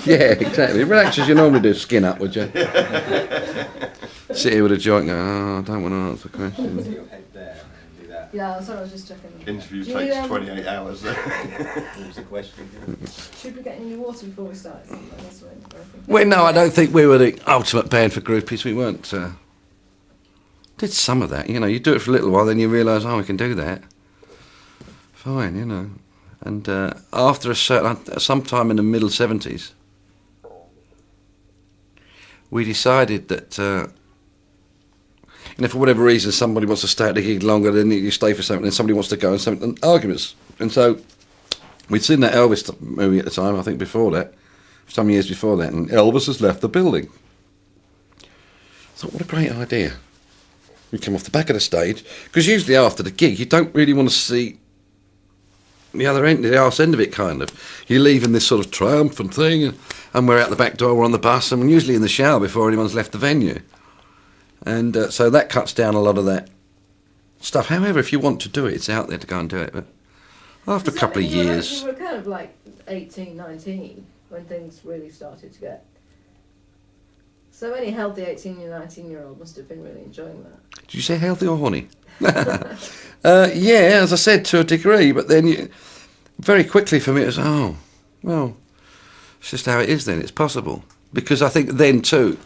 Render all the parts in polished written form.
Yeah, exactly. Relax as you normally do, skin up, would you? Sit here with a joint and go, oh, I don't want to answer questions. Yeah, sorry, I was just checking. Interview takes 28 hours. What was the question? Should we get any water before we start? Well, no, I don't think we were the ultimate band for groupies. We weren't. Did some of that, you know. You do it for a little while, then you realise, oh, we can do that. Fine, you know. And after sometime in the middle 70s, we decided that, for whatever reason, somebody wants to stay at the gig longer, then you stay for something, and somebody wants to go, and arguments. And so we'd seen that Elvis movie at the time, I think before that, some years before that, and Elvis has left the building. I thought, what a great idea. We come off the back of the stage, because usually after the gig, you don't really want to see the other end, the arse end of it, kind of. You leave in this sort of triumphant thing, and we're out the back door, we're on the bus, and usually in the shower before anyone's left the venue. And so that cuts down a lot of that stuff. However, if you want to do it, it's out there to go and do it. But after a couple of years... You were kind of like 18, 19, when things really started to get... So any healthy 18 or 19-year-old must have been really enjoying that. Did you say healthy or horny? Yeah, as I said, to a degree, but then very quickly for me it was, oh, well, it's just how it is then, it's possible. Because I think then too,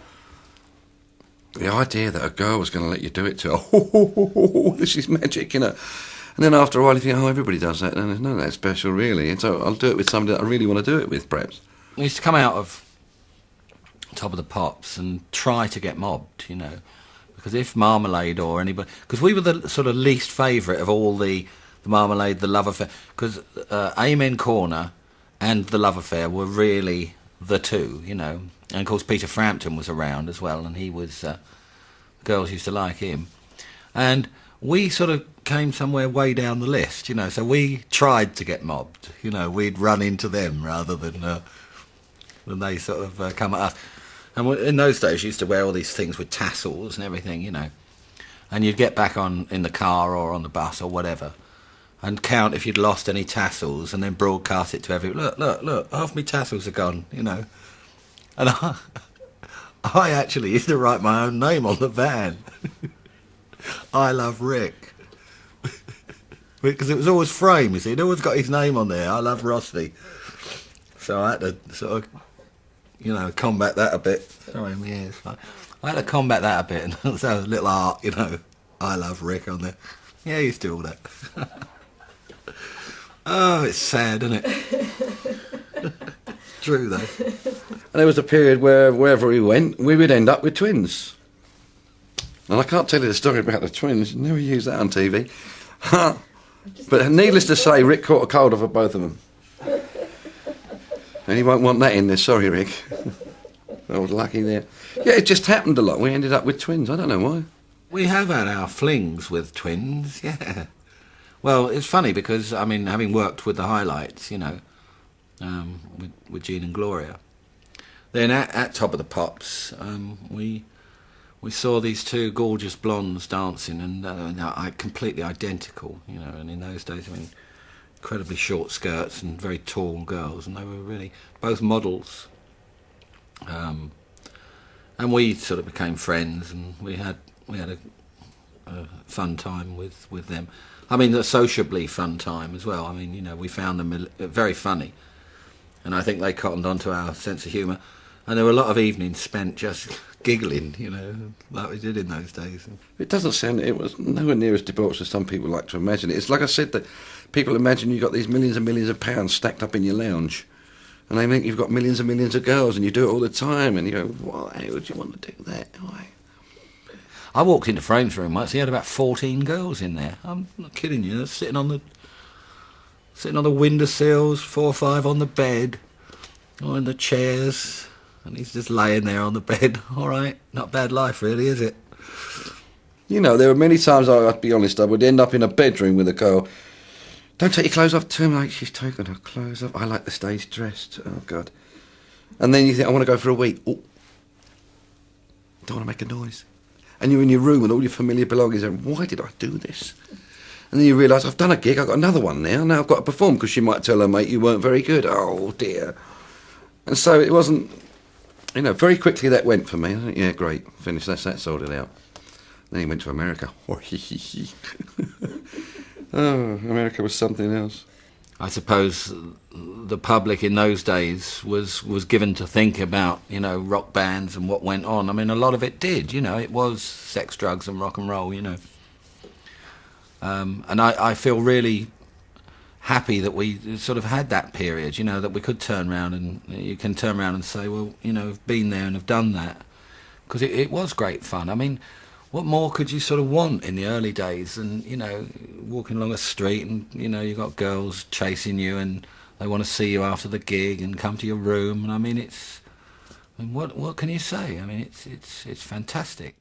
the idea that a girl was going to let you do it to, this is magic, you know. And then after a while you think, oh, everybody does that, and there's none of that special really. And so I'll do it with somebody that I really want to do it with, perhaps. We used to come out of Top of the Pops and try to get mobbed, you know. Because if Marmalade or anybody... Because we were the sort of least favourite of all the Marmalade, the Love Affair. Because Amen Corner and the Love Affair were really the two, you know. And of course Peter Frampton was around as well, and he was... girls used to like him. And we sort of came somewhere way down the list, you know. So we tried to get mobbed, you know. We'd run into them rather than they sort of come at us. And in those days, you used to wear all these things with tassels and everything, you know. And you'd get back in the car or on the bus or whatever, and count if you'd lost any tassels, and then broadcast it to everyone. Look, half my tassels are gone, you know. And I actually used to write my own name on the van. I love Rick. Because it was always framed, you see. He'd always got his name on there. I love Rossi. So I had to sort of... you know, combat that a bit. Sorry, my ears. I had to combat that a bit, and so a little art, you know. I love Rick on there. Yeah, he used to do all that. Oh, it's sad, isn't it? True, though. And there was a period where wherever we went, we would end up with twins. And I can't tell you the story about the twins. Never use that on TV. But needless to say, Rick caught a cold of both of them. And he won't want that in there, sorry, Rick. I was lucky there. Yeah, it just happened a lot. We ended up with twins, I don't know why. We have had our flings with twins, yeah. Well, it's funny because, I mean, having worked with the Highlights, you know, with Jean and Gloria, then at Top of the Pops, we saw these two gorgeous blondes dancing, and completely identical, you know, and in those days, I mean, incredibly short skirts and very tall girls, and they were really both models. And we sort of became friends, and we had a fun time with them. I mean, a sociably fun time as well. I mean, you know, we found them very funny, and I think they cottoned onto our sense of humour. And there were a lot of evenings spent just giggling, you know, like we did in those days. It doesn't sound, it was nowhere near as debauched as some people like to imagine it. It's like I said, that people imagine you've got these millions and millions of pounds stacked up in your lounge, and they think you've got millions and millions of girls, and you do it all the time, and you go, why would you want to do that? Why? I walked into Frame's room once. He had about 14 girls in there. I'm not kidding you. They're sitting on the windowsills, 4 or 5 on the bed, or in the chairs, and he's just laying there on the bed. All right, not bad life, really, is it? You know, there were many times, I'll be honest, I would end up in a bedroom with a girl. Don't take your clothes off too much. She's taken her clothes off. I like the stage dressed. Oh, God. And then you think, I want to go for a week. Oh, don't want to make a noise. And you're in your room with all your familiar belongings, and why did I do this? And then you realise, I've done a gig, I've got another one now I've got to perform, because she might tell her mate you weren't very good. Oh, dear. And so it wasn't, very quickly that went for me. I thought, yeah, great, finished, that sorted out. Then he went to America. Oh, America was something else. I suppose the public in those days was given to think about, rock bands and what went on. I mean, a lot of it did, it was sex, drugs and rock and roll, And I feel really happy that we sort of had that period, that we could turn around and you can turn around and say, well, I've been there and have done that. Because it was great fun. I mean, what more could you sort of want in the early days? And, walking along a street and, you've got girls chasing you and they want to see you after the gig and come to your room. And I mean, what can you say? I mean, it's fantastic.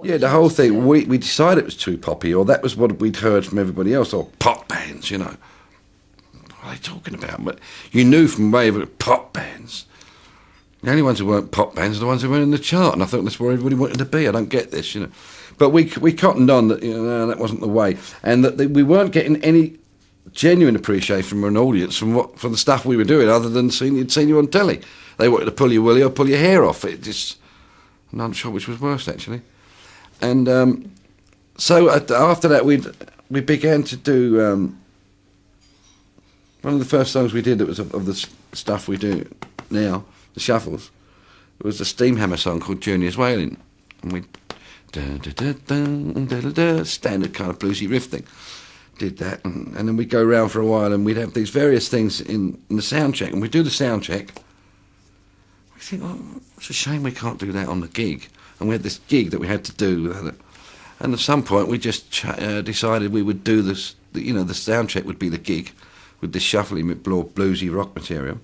Yeah, the whole thing, we decided it was too poppy, or that was what we'd heard from everybody else, or pop bands, What are they talking about? But you knew from way of it, pop bands. The only ones who weren't pop bands are the ones who weren't in the chart, and I thought that's where everybody wanted to be. I don't get this, But we cottoned on that, that wasn't the way, and that we weren't getting any genuine appreciation from an audience from the stuff we were doing, other than you'd seen you on telly. They wanted to pull your willy or pull your hair off. I'm not sure which was worse, actually. And so after that, we began to do one of the first songs we did that was of the stuff we do now, the shuffles. It was a Steamhammer song called Junior's Wailing, and we standard kind of bluesy riff thing. Did that, and then we'd go around for a while, and we'd have these various things in the sound check, and we'd do the sound check. We think, oh, it's a shame we can't do that on the gig. And we had this gig that we had to do, and at some point we just decided we would do this. The sound check would be the gig, with this shuffly bluesy rock material.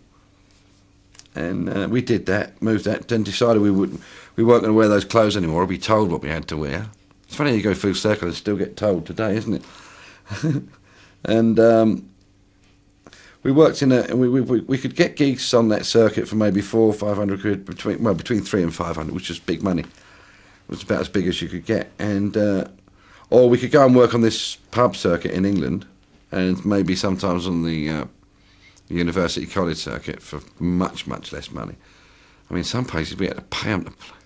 And we did that, moved that, then decided we weren't going to wear those clothes anymore, or be told what we had to wear. It's funny you go full circle and still get told today, isn't it? And we worked we could get gigs on that circuit for maybe 400 or 500 quid, between 300 and 500, which was big money. It was about as big as you could get, and or we could go and work on this pub circuit in England, and maybe sometimes on the university college circuit for much less money. I mean, some places we had to pay them to play.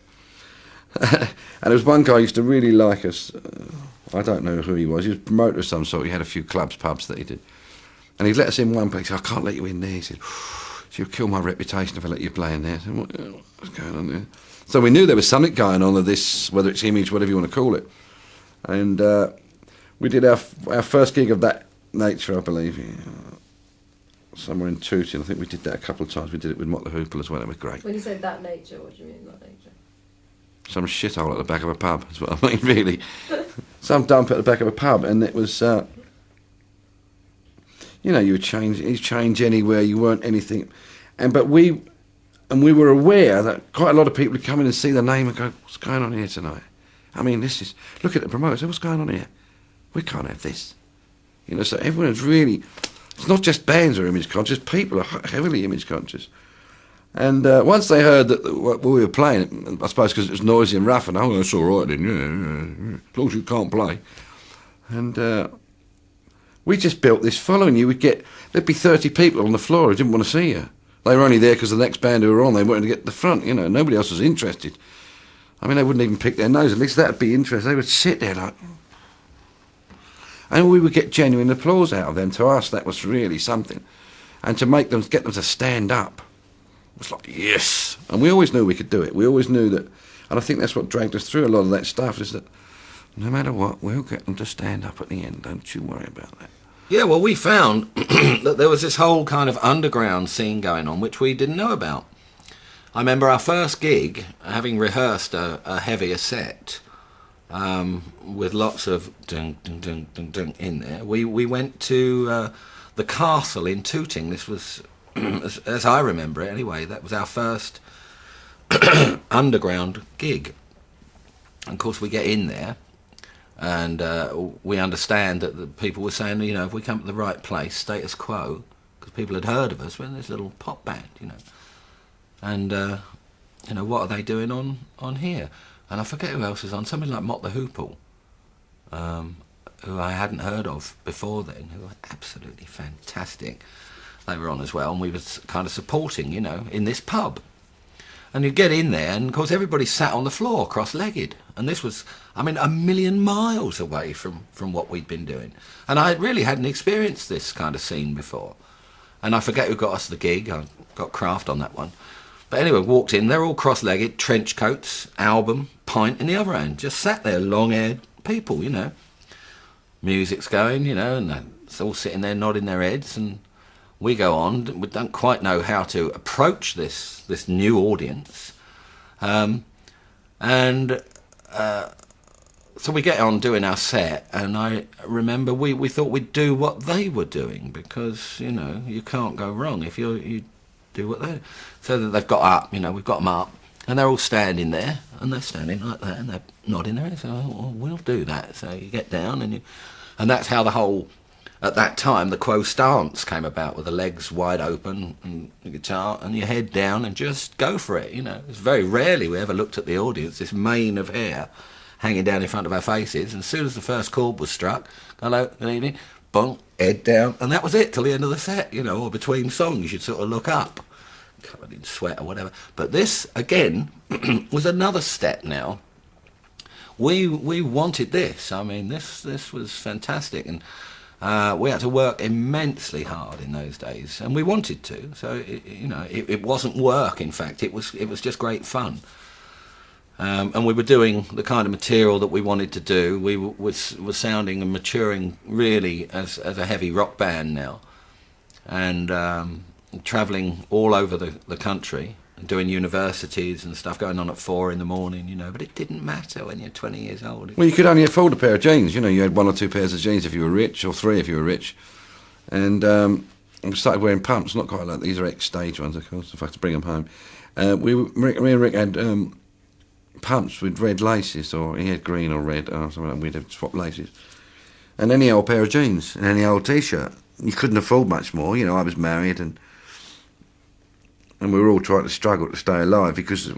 And there was one guy who used to really like us. I don't know who he was. He was a promoter of some sort. He had a few pubs that he did. And he'd let us in one place. I can't let you in there. He said, you'll kill my reputation if I let you play in there. I said, what's going on there? So we knew there was something going on with this, whether it's image, whatever you want to call it. And we did our first gig of that nature, I believe, somewhere in Tooting. I think we did that a couple of times. We did it with Mott the Hoople as well. It was great. When you say that nature, what do you mean that nature? Some shithole at the back of a pub, is what I mean, really. Some dump at the back of a pub, and it was... you change anywhere, you weren't anything. But we were aware that quite a lot of people would come in and see the name and go, what's going on here tonight? I mean, look at the promoter, say, what's going on here? We can't have this. So everyone's really, it's not just bands are image conscious, people are heavily image conscious. And once they heard that what we were playing, I suppose because it was noisy and rough, and that's all right then, yeah, as long as you can't play. And we just built this following. There'd be 30 people on the floor who didn't want to see you. They were only there because the next band who were on, they wanted to get to the front, nobody else was interested. I mean, they wouldn't even pick their nose, at least that'd be interesting. They would sit there like... And we would get genuine applause out of them. To us, that was really something. And to get them to stand up, it was like, yes! And we always knew we could do it. We always knew that, and I think that's what dragged us through a lot of that stuff, is that no matter what, we'll get them to stand up at the end, don't you worry about that. Yeah, well, we found that there was this whole kind of underground scene going on, which we didn't know about. I remember our first gig, having rehearsed a heavier set, with lots of dun dun dun dun dun in there. We went to the Castle in Tooting. This was, as I remember it anyway, that was our first underground gig. And of course, we get in there. And we understand that the people were saying, if we come to the right place, status quo, because people had heard of us, we're this little pop band, And you know, what are they doing on here? And I forget who else was on, something like Mott the Hoople, who I hadn't heard of before then, who were absolutely fantastic. They were on as well, and we were kind of supporting, you know, in this pub. And you get in there, and of course everybody sat on the floor, cross-legged. And this was, I mean, a million miles away from what we'd been doing. And I really hadn't experienced this kind of scene before. And I forget who got us the gig. I got Kraft on that one. But anyway, walked in, they're all cross-legged, trench coats, album, pint in the other hand. Just sat there, long-haired people, you know. Music's going, you know, and they're all sitting there nodding their heads, and we go on. We don't quite know how to approach this new audience. So we get on doing our set, and I remember we thought we'd do what they were doing, because, you know, you can't go wrong if you do what they. So that they've got up, you know, we've got them up, and they're all standing there, and they're standing like that, and they're nodding their heads. So, well, we'll do that. So you get down, and that's how the whole, at that time, the Quo stance came about, with the legs wide open and the guitar and your head down and just go for it, you know. It's very rarely we ever looked at the audience, this mane of hair hanging down in front of our faces. And as soon as the first chord was struck, hello, good evening, bonk, head down, and that was it till the end of the set, you know, or between songs you'd sort of look up, covered in sweat or whatever. But this, again, was another step now. We wanted this. I mean, this was fantastic, and we had to work immensely hard in those days, and we wanted to. So it wasn't work. In fact, it was just great fun. And we were doing the kind of material that we wanted to do. We were sounding and maturing really as a heavy rock band now, and travelling all over the country. Doing universities and stuff, going on at 4 in the morning, you know, but it didn't matter when you're 20 years old. Well, you could only afford a pair of jeans, you know, you had 1 or 2 pairs of jeans if you were rich, or 3 if you were rich. And we started wearing pumps, not quite like these are ex-stage ones, of course, if I had to bring them home. Me and Rick had pumps with red laces, or he had green or red, or something like that. We'd have swapped laces. And any old pair of jeans, and any old T-shirt. You couldn't afford much more, you know, I was married, and we were all trying to struggle to stay alive, because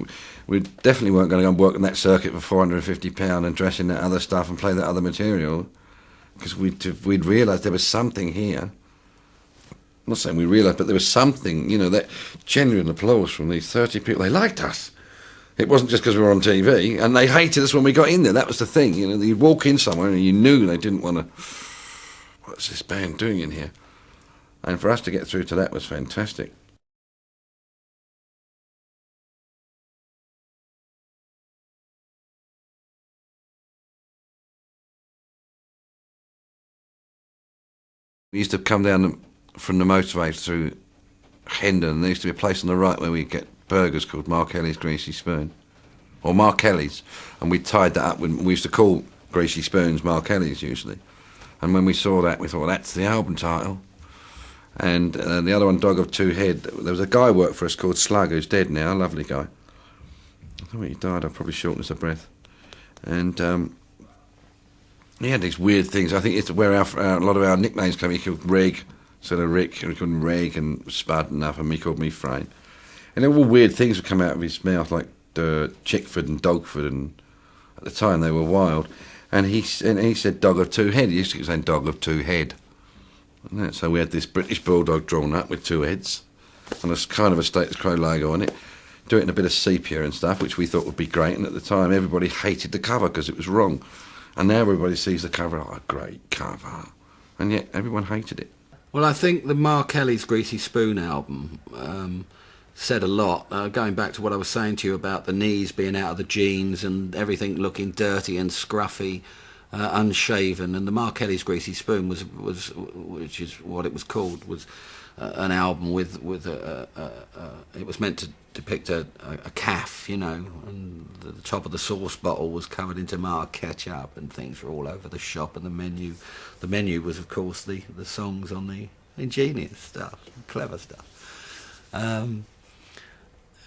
we definitely weren't going to go and work on that circuit for £450 and dress in that other stuff and play that other material, because we'd realised there was something here. I'm not saying we realised, but there was something, you know, that genuine applause from these 30 people. They liked us. It wasn't just because we were on TV, and they hated us when we got in there. That was the thing, you know. You'd walk in somewhere and you knew they didn't want to, what's this band doing in here? And for us to get through to that was fantastic. We used to come down from the motorway through Hendon, and there used to be a place on the right where we'd get burgers called Mark Kelly's Greasy Spoon, or Mark Kelly's, and we tied that up. We used to call Greasy Spoons Mark Kelly's usually, and when we saw that, we thought, well, that's the album title. And the other one, Dog of Two Head, there was a guy who worked for us called Slug, who's dead now, a lovely guy. I thought he died of probably shortness of breath. And he had these weird things. I think it's where a lot of our nicknames came. He called Reg, instead of Rick, and he called him Reg, and Spud and stuff, and he called me Frame. And all weird things would come out of his mouth, like Chickford and Dogford, and at the time they were wild. And he said Dog of Two Head. He used to keep saying Dog of Two Head. And so we had this British Bulldog drawn up with 2 heads, and a kind of a Status Quo logo on it. Do it in a bit of sepia and stuff, which we thought would be great. And at the time, everybody hated the cover because it was wrong. And now everybody sees the cover, oh, great cover. And yet everyone hated it. Well, I think the Mark Kelly's Greasy Spoon album said a lot, going back to what I was saying to you about the knees being out of the jeans and everything looking dirty and scruffy, unshaven. And the Mark Kelly's Greasy Spoon was which is what it was called, was an album with it was meant to depict a calf, you know, and the top of the sauce bottle was covered in tomato ketchup, and things were all over the shop, and the menu was, of course, the songs on the ingenious stuff, clever stuff.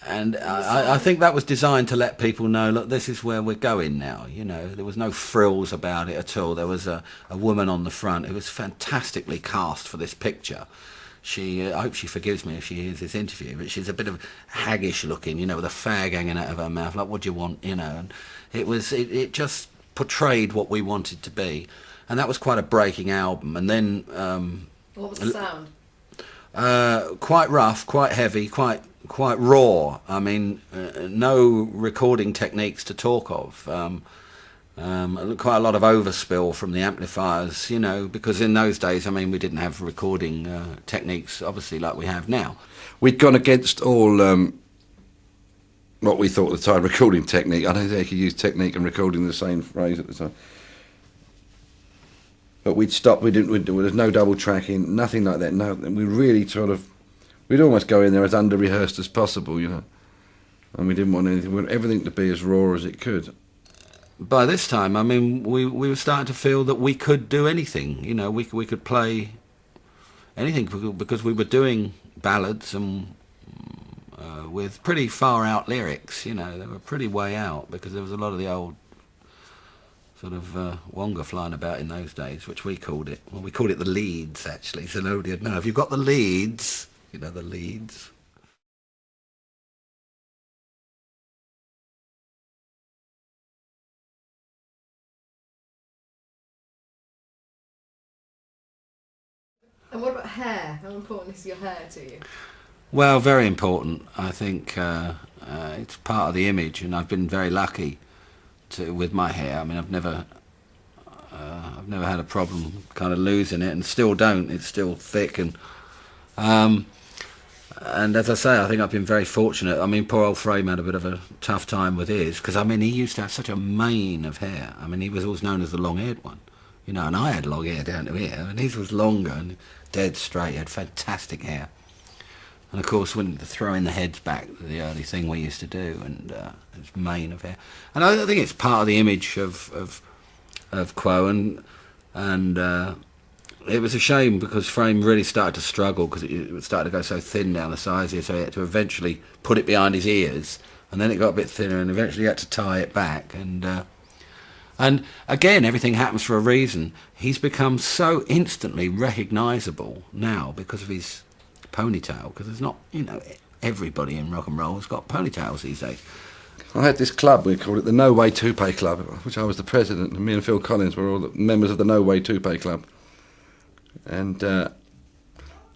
And I think that was designed to let people know, look, this is where we're going now, you know. There was no frills about it at all. There was a woman on the front who was fantastically cast for this picture. I hope she forgives me if she hears this interview, but she's a bit of haggish looking, you know, with a fag hanging out of her mouth, like, what do you want, you know? And it just portrayed what we wanted to be, and that was quite a breaking album. And then What was the sound? quite rough, quite heavy, quite raw. I mean, no recording techniques to talk of. Quite a lot of overspill from the amplifiers, you know, because in those days, I mean, we didn't have recording techniques, obviously, like we have now. We'd gone against all what we thought at the time recording technique. I don't think you could use technique and recording the same phrase at the time. But we'd stopped. There was no double tracking, nothing like that. No, we really we'd almost go in there as under rehearsed as possible, you know. And we didn't want anything. We wanted everything to be as raw as it could. By this time, I mean, we were starting to feel that we could do anything. You know, we could play anything because we were doing ballads and with pretty far out lyrics. You know, they were pretty way out because there was a lot of the old sort of wonga flying about in those days, which we called it. Well, we called it the leads, actually, so nobody would know. If you've got the leads, you know, the leads. And what about hair? How important is your hair to you? Well, very important. I think it's part of the image, and I've been very lucky with my hair. I mean, I've never had a problem kind of losing it, and still don't. It's still thick, and as I say, I think I've been very fortunate. I mean, poor old Frame had a bit of a tough time with his, because I mean, he used to have such a mane of hair. I mean, he was always known as the long-haired one, you know, and I had long hair down to here, and his was longer and dead straight. He had fantastic hair. And of course, when to throw in the heads back, the early thing we used to do, and his mane of hair. And I think it's part of the image of Quo, and it was a shame because Frame really started to struggle because it started to go so thin down the sides here, so he had to eventually put it behind his ears, and then it got a bit thinner, and eventually he had to tie it back. And again, everything happens for a reason. He's become so instantly recognisable now because of his ponytail, because there's not, you know, everybody in rock and roll has got ponytails these days. I had this club, we called it the No Way Toupee Club, which I was the president, and me and Phil Collins were all the members of the No Way Toupee Club. And it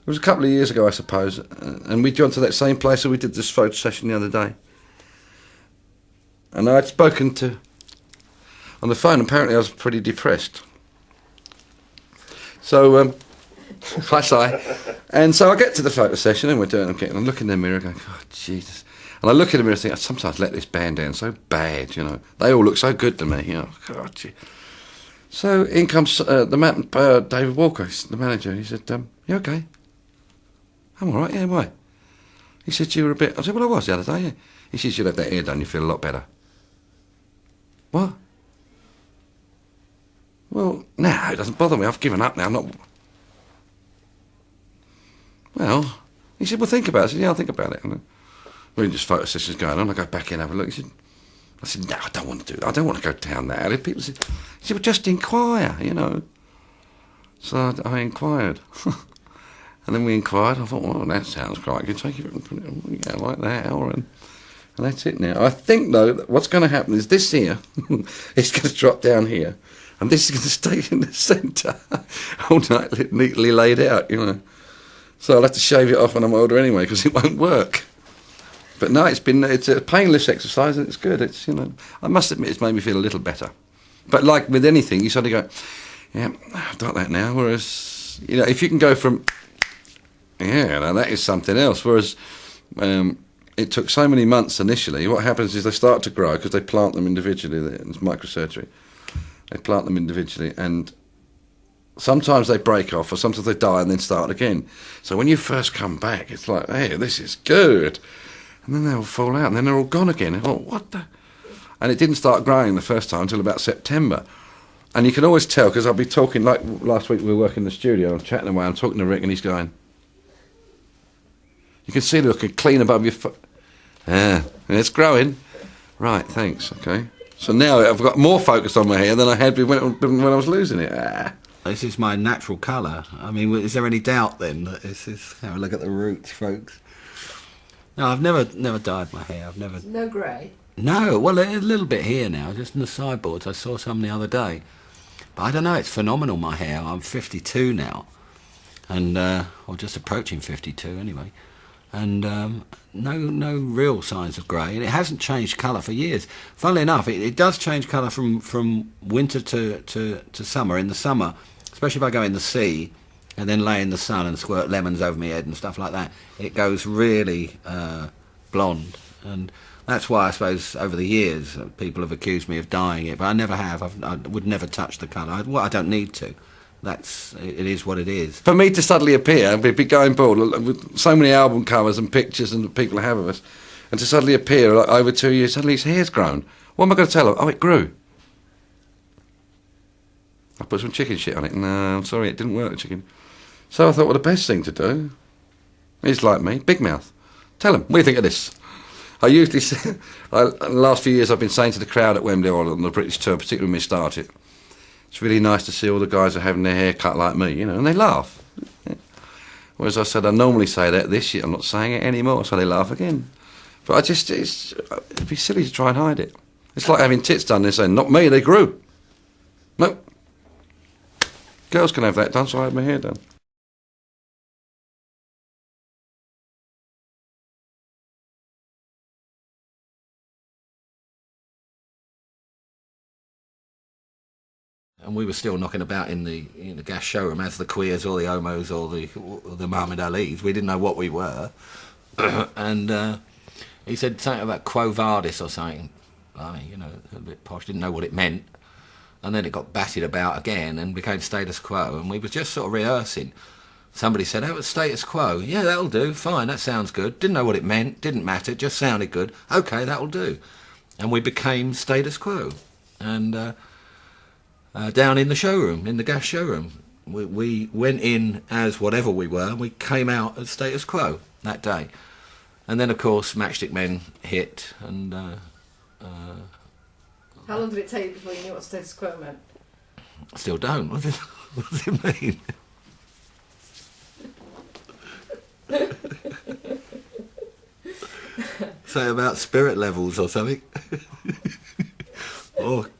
was a couple of years ago, I suppose, and we'd gone to that same place where we did this photo session the other day. And I'd spoken to, on the phone, apparently I was pretty depressed. So, I sigh. And so I get to the photo session and I'm looking in the mirror going, oh, Jesus. And I look in the mirror and think, I sometimes let this band down so bad, you know. They all look so good to me, you know. God, gee. So in comes David Walker, the manager. He said, you okay? I'm all right, yeah, why? He said, you were a bit... I said, well, I was the other day, yeah. He said, you'll have that hair done, you feel a lot better. What? Well, no, it doesn't bother me. I've given up now. I'm not... Well, he said, well, think about it. I said, yeah, I'll think about it. And we just photo sessions going on. I go back in, have a look. I said, no, I don't want to do that. I don't want to go down that alley. People said, he said, well, just inquire, you know. So I inquired. And then we inquired. I thought, well, that sounds quite good. Take it and put it like that. And that's it now. I think, though, that what's going to happen is this here, it's going to drop down here. And this is going to stay in the centre all night, neatly laid out, you know. So I'll have to shave it off when I'm older anyway, because it won't work. But no, it's a painless exercise, and it's good. It's, you know, I must admit, it's made me feel a little better. But like with anything, you sort of go, yeah, I've got that now. Whereas, you know, if you can go from, yeah, now that is something else. Whereas it took so many months initially. What happens is they start to grow because they plant them individually. It's microsurgery. They plant them individually, and sometimes they break off, or sometimes they die and then start again. So when you first come back, it's like, hey, this is good. And then they all fall out, and then they're all gone again. And what the? And it didn't start growing the first time until about September. And you can always tell, because I'll be talking, like last week we were working in the studio, I'm chatting away, I'm talking to Rick, and he's going, you can see looking clean above your foot. Yeah, it's growing. Right, thanks, okay. So now I've got more focus on my hair than I had when I was losing it. This is my natural colour. I mean, is there any doubt then that this is... Have a look at the roots, folks. No, I've never dyed my hair. I've never... No grey. No, well, a little bit here now, just in the sideboards. I saw some the other day. But I don't know, it's phenomenal, my hair. I'm 52 now. And, or just approaching 52 anyway. And no real signs of grey. And it hasn't changed colour for years. Funnily enough, it does change colour from winter to summer. In the summer, especially if I go in the sea and then lay in the sun and squirt lemons over my head and stuff like that, it goes really blonde. And that's why I suppose over the years people have accused me of dyeing it, but I never have. I would never touch the colour. I don't need to. It is what it is. For me to suddenly appear, we'd be going bald with so many album covers and pictures and people have of us, and to suddenly appear like, over 2 years, suddenly his hair's grown. What am I going to tell him? Oh, it grew. I put some chicken shit on it. No, I'm sorry, it didn't work, the chicken. So I thought, well, the best thing to do is like me, big mouth. Tell him, what do you think of this? I usually say, in the last few years I've been saying to the crowd at Wembley or on the British tour, particularly when we started, it's really nice to see all the guys are having their hair cut like me, and they laugh. Whereas I said I normally say that this year, I'm not saying it anymore, so they laugh again. But it'd be silly to try and hide it. It's like having tits done, they're saying, not me, they grew. No. Girls can have that done, so I had my hair done. And we were still knocking about in the gas showroom as the queers or the homos or the Muhammad Alis. We didn't know what we were. And he said something about Quo Vadis or something. I mean, a bit posh, didn't know what it meant. And then it got batted about again and became status quo. And we were just sort of rehearsing. Somebody said, oh, it's status quo. Yeah, that'll do, fine, that sounds good. Didn't know what it meant, didn't matter, just sounded good. OK, that'll do. And we became status quo. And... down in the showroom, in the gas showroom. We went in as whatever we were, and we came out as status quo that day. And then, of course, Matchstick Men hit, and... How long did it take you before you knew what status quo meant? I still don't. What does it mean? Say about spirit levels or something. Or...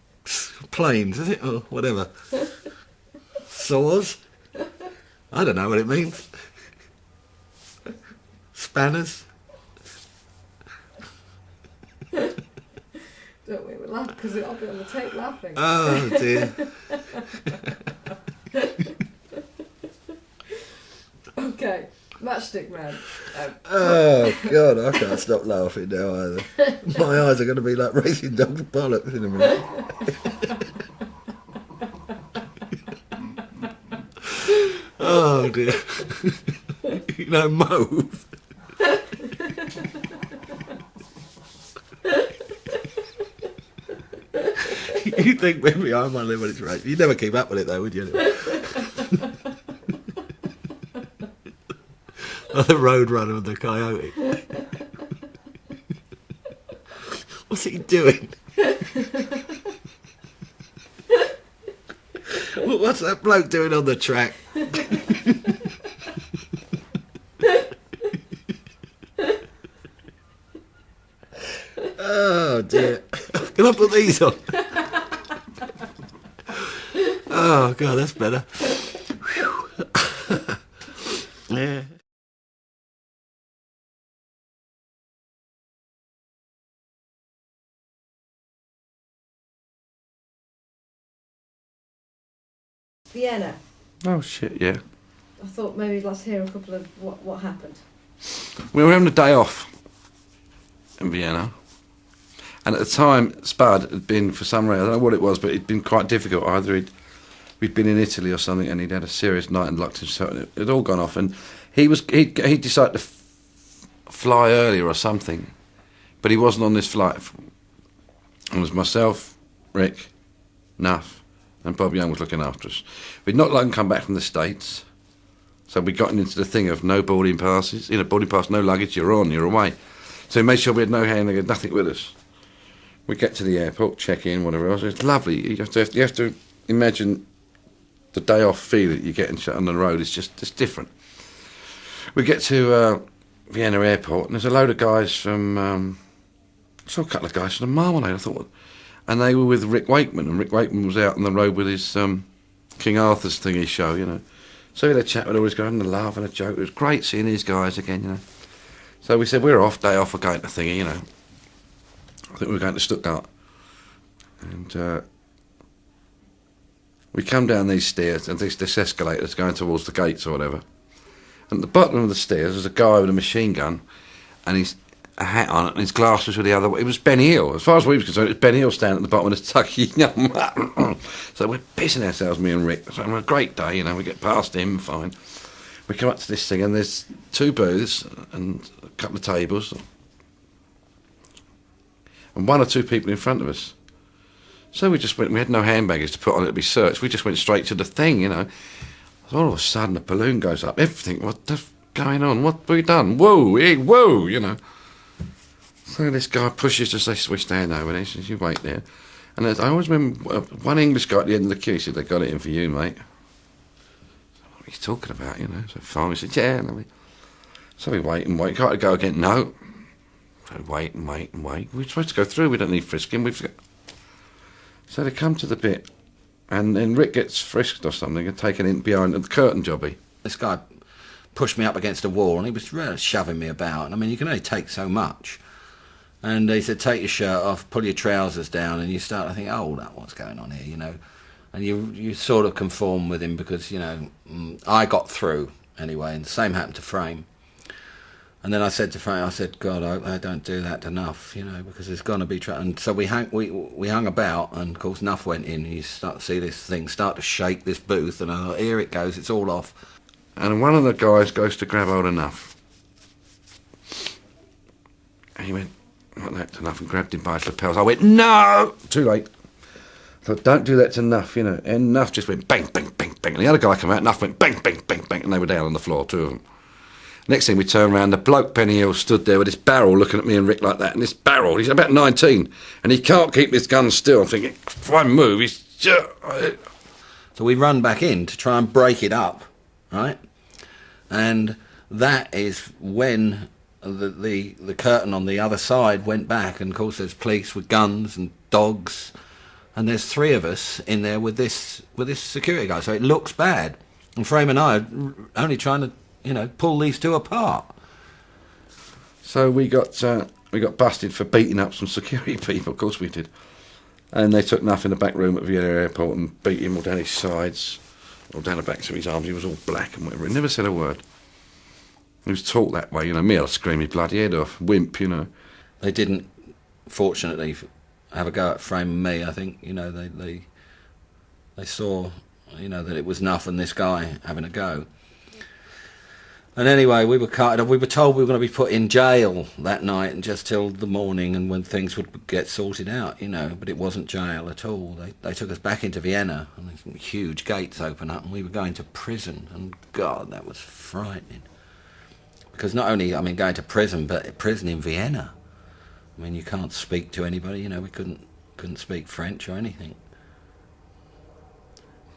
planes, is it? Or whatever. Saws? I don't know what it means. Spanners? Don't we laugh because I'll be on the tape laughing. Oh dear. Okay, Matchstick Man. Oh God, I can't stop laughing now either. My eyes are going to be like racing dogs bollocks in a minute. Oh dear. Mauve. You think maybe I'm on when it's right. You'd never keep up with it though, would you? Like the Roadrunner and the Coyote. What's he doing? What's that bloke doing on the track? Oh dear. Can I put these on? Oh God, that's better. Yeah. Vienna. Oh shit, yeah. I thought maybe let's hear a couple of what happened. We were having a day off in Vienna, and at the time Spud had been, for some reason, I don't know what it was, but it'd been quite difficult. Either we'd been in Italy or something, and he'd had a serious night and locked himself, and it had all gone off, and he decided to fly earlier or something, but he wasn't on this flight. It was myself, Rick, Nuff, and Bob Young was looking after us. We'd not long come back from the States, so we'd gotten into the thing of no boarding passes. Boarding pass, no luggage, you're away. So we made sure we had no hand, nothing with us. We get to the airport, check in, whatever else. It's lovely. You have to imagine the day off feeling you get on the road is it's different. We get to Vienna Airport, and there's a load of guys from. Saw a couple of guys from the Marmalade. I thought, and they were with Rick Wakeman, and Rick Wakeman was out on the road with his King Arthur's thingy show, you know. So we had a chat with all these guys, and a laugh and a joke. It was great seeing these guys again, you know. So we said, we're off, day off, we're going to thingy, you know. I think we were going to Stuttgart. And we come down these stairs, and this escalator's going towards the gates or whatever. And at the bottom of the stairs was a guy with a machine gun, and he's a hat on, and his glasses were the other way. It was Benny Hill. As far as we were concerned, it was Benny Hill standing at the bottom of the tucky. So we're pissing ourselves, me and Rick. So it was a great day, you know. We get past him, fine. We come up to this thing, and there's 2 booths and a couple of tables, and 1 or 2 people in front of us. So we just went. We had no handbaggage to put on it to be searched. We just went straight to the thing, you know. So all of a sudden, a balloon goes up. Everything. What the going on? What have we done? Whoa, whoa, you know. So this guy pushes us, we stand over there, he says, you wait there. And I always remember one English guy at the end of the queue, he said, they got it in for you, mate. What are you talking about, you know? So fine, we said, yeah. So we wait and wait, got to go again, no. So wait and wait and wait. We're supposed to go through, we don't need frisking. So they come to the bit, and then Rick gets frisked or something and taken in behind the curtain jobby. This guy pushed me up against a wall, and he was really shoving me about. And I mean, you can only take so much. And he said, take your shirt off, pull your trousers down, and you start to think, oh, what's going on here, you know. And you sort of conform with him because, you know, I got through anyway, and the same happened to Frame. And then I said to Frame, I said, God, I don't do that to Nuff, you know, because there's going to be trouble. And so we hung about, and of course Nuff went in, and you start to see this thing start to shake, this booth, and here it goes, it's all off. And one of the guys goes to grab hold of Nuff. And he went, not that to Nuff, and grabbed him by his lapels. I went, no! Too late. I thought, don't do that to Nuff, you know. And Nuff just went bang, bang, bang, bang. And the other guy came out, Nuff went bang, bang, bang, bang. And they were down on the floor, 2 of them. Next thing we turned around, the bloke Benny Hill stood there with this barrel looking at me and Rick like that. And this barrel, he's about 19. And he can't keep his gun still. I'm thinking, if I move, he's just... So we run back in to try and break it up, right? And that is when the curtain on the other side went back, and of course there's police with guns and dogs, and there's 3 of us in there with this security guy. So it looks bad, and Frame and I are only trying to, you know, pull these 2 apart. So we got busted for beating up some security people. Of course we did. And they took Nuff in the back room at Vienna Airport and beat him all down his sides, all down the backs of his arms. He was all black and whatever. He never said a word. He was taught that way, you know. Me, I'd scream his bloody head off. Wimp, you know. They didn't, fortunately, have a go at Frame and me. I think, you know, they saw, you know, that it was Nuff and this guy having a go. And anyway, we were carted off. We were told we were going to be put in jail that night and just till the morning, and when things would get sorted out, you know. But it wasn't jail at all. They took us back into Vienna, and these huge gates open up, and we were going to prison. And God, that was frightening. Because not only, I mean, going to prison, but prison in Vienna. I mean, you can't speak to anybody. You know, we couldn't speak French or anything.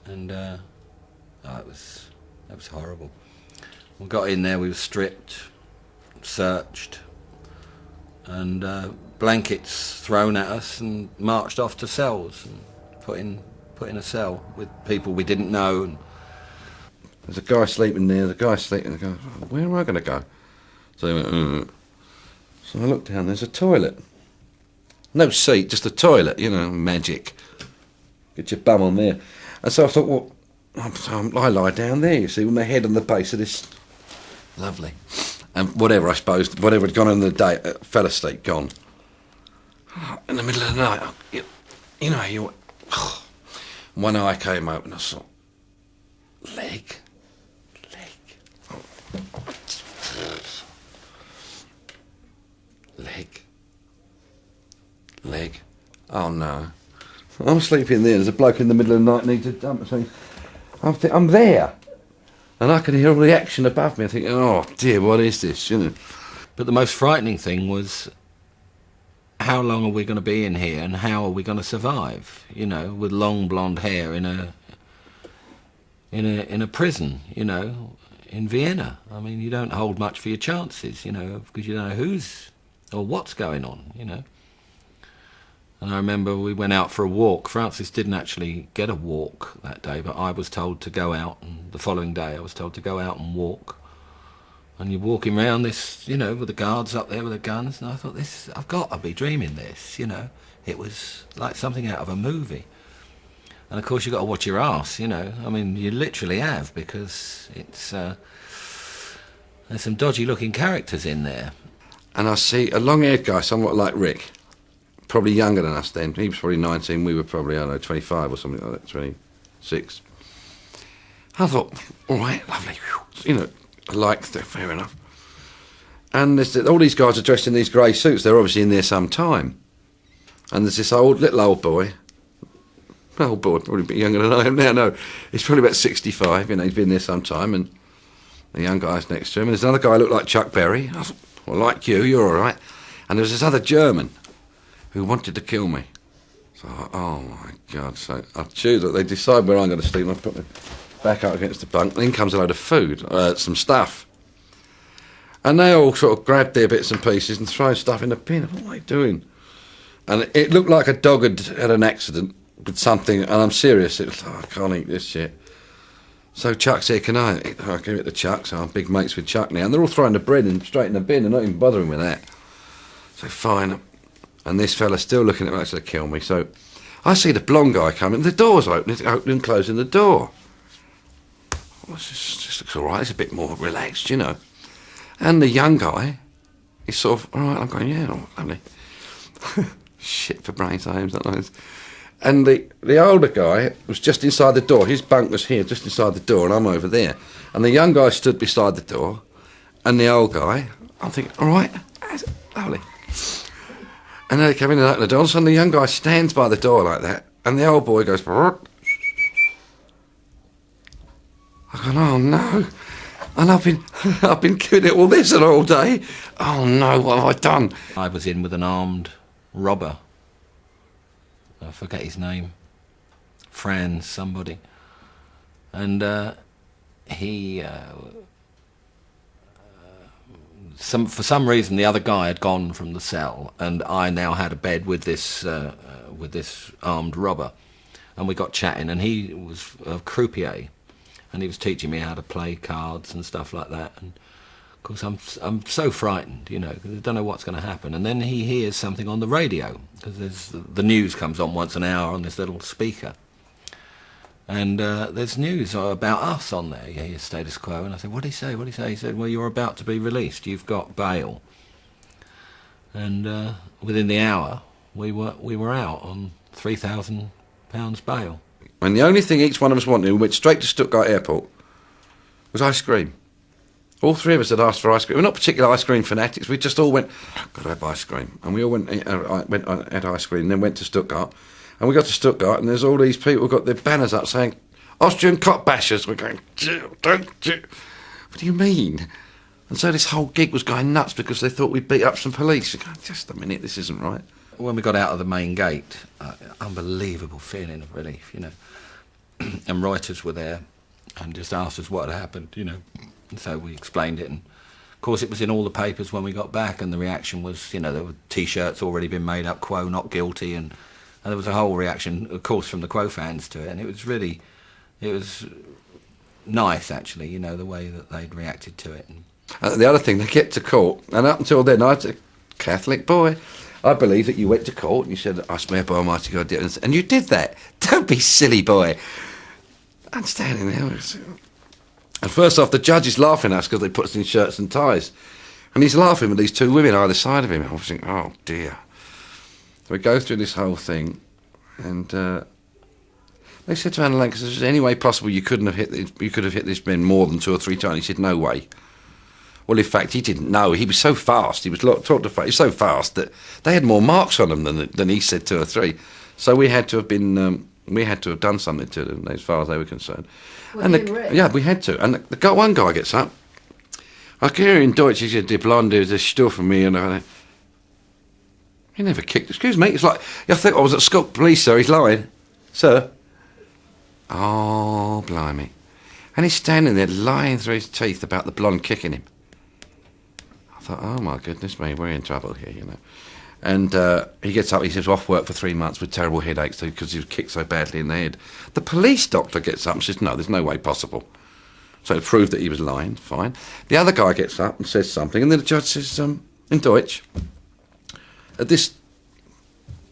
And that was horrible. We got in there, we were stripped, searched, and blankets thrown at us, and marched off to cells and put in a cell with people we didn't know. And there's a guy sleeping there, the guy sleeping, the guy, where am I going to go? So he went, So I looked down, there's a toilet. No seat, just a toilet, you know, magic. Get your bum on there. And so I thought, well, I lie down there, you see, with my head on the base of this. Lovely. And whatever, I suppose, whatever had gone on in the day, fell asleep, gone. In the middle of the night, you know, one eye came open, I thought, leg. Leg. Oh no. I'm sleeping there, there's a bloke in the middle of the night needs a dump. So I'm there. And I can hear all the action above me. I think, oh dear, what is this? You know. But the most frightening thing was, how long are we going to be in here, and how are we going to survive? You know, with long blonde hair in in a prison, you know, in Vienna. I mean, you don't hold much for your chances, you know, because you don't know who's or what's going on, you know. And I remember we went out for a walk. Francis didn't actually get a walk that day, but I was told to go out, and the following day I was told to go out and walk. And you're walking around this, you know, with the guards up there with the guns, and I thought, I've got to be dreaming this, you know. It was like something out of a movie. And of course you've got to watch your arse, you know. I mean, you literally have, because it's there's some dodgy looking characters in there. And I see a long-haired guy, somewhat like Rick, probably younger than us then. He was probably 19, we were probably, I don't know, 25 or something like that, 26. I thought, all right, lovely, you know, I like that, fair enough. And all these guys are dressed in these grey suits, they're obviously in there some time. And there's this little old boy, probably a bit younger than I am now, no, he's probably about 65, you know, he's been there some time, and the young guy's next to him, and there's another guy who looked like Chuck Berry. I thought, well, like you're all right. And there was this other German who wanted to kill me. So I thought, oh my God, so I choose it. They decide where I'm going to sleep, and I put my back up against the bunk, and in comes a load of food, some stuff. And they all sort of grabbed their bits and pieces and throw stuff in the bin. What are they doing? And it looked like a dog had an accident with something, and I'm serious. It was like, I can't eat this shit. So Chuck said, can I give it to Chuck? So I'm big mates with Chuck now. And they're all throwing the bread straight in the bin. They're not even bothering with that. So fine. And this fella's still looking at me to kill me. So I see the blonde guy coming. The door's opening and closing the door. Well, this just looks all right. It's a bit more relaxed, you know. And the young guy, he's sort of, all right. I'm going, yeah, lovely. Shit for brains, I am sometimes. And the older guy was just inside the door. His bunk was here, just inside the door, and I'm over there. And the young guy stood beside the door, and the old guy, I'm thinking, all right, that's lovely. And then they come in and open the door, and suddenly the young guy stands by the door like that, and the old boy goes, I go, oh no. And I've been doing all this all day. Oh no, what have I done? I was in with an armed robber. I forget his name. Franz somebody. And he... for some reason the other guy had gone from the cell, and I now had a bed with this armed robber. And we got chatting, and he was a croupier, and he was teaching me how to play cards and stuff like that. And of course I'm so frightened, you know, because I don't know what's going to happen. And then he hears something on the radio, because the news comes on once an hour on this little speaker. And there's news about us on there. You hear status quo. And I said, what did he say? What did he say? He said, well, you're about to be released. You've got bail. And within the hour, we were out on £3,000 bail. And the only thing each one of us wanted, we went straight to Stuttgart Airport, was ice cream. All three of us had asked for ice cream. We're not particular ice cream fanatics. We just all went, got to have ice cream. And we all went had ice cream, and then went to Stuttgart. And we got to Stuttgart, and there's all these people who got their banners up saying, Austrian cop bashers. We're going, don't do. What do you mean? And so this whole gig was going nuts because they thought we'd beat up some police. We're going, just a minute, this isn't right. When we got out of the main gate, unbelievable feeling of relief, you know. And Reuters were there and just asked us what had happened, you know. And so we explained it, and of course it was in all the papers when we got back, and the reaction was, you know, there were T-shirts already been made up, Quo not guilty, and there was a whole reaction, of course, from the Quo fans to it, and it was nice, actually, you know, the way that they'd reacted to it. The other thing, they get to court, and up until then, I was a Catholic boy. I believe that you went to court and you said, I swear by Almighty God, and you did that. Don't be silly, boy. I'm standing there. And first off, the judge is laughing at us because they put us in shirts and ties. And he's laughing with these two women either side of him. I was thinking, oh dear. So we go through this whole thing, and they said to Anna Lancaster, is there any way possible you could have hit this man more than 2 or 3 times? He said, no way. Well, in fact, he didn't know. He was so fast. He was so fast that they had more marks on him than he said 2 or 3. So we had to have been, we had to have done something to them as far as they were concerned. Well, and yeah, we had to. And one guy gets up. I can hear in Deutsch, he said, "Die Blonde is a still for me," and I. He never kicked. Excuse me. It's like I think I was at Scott Police, sir. He's lying, sir. Oh, blimey. And he's standing there lying through his teeth about the blonde kicking him. I thought, oh my goodness me, we're in trouble here, you know. And he gets up, he says off work for 3 months with terrible headaches because he was kicked so badly in the head. The police doctor gets up and says, no, there's no way possible. So it proved that he was lying, fine. The other guy gets up and says something, and then the judge says, in Deutsch, this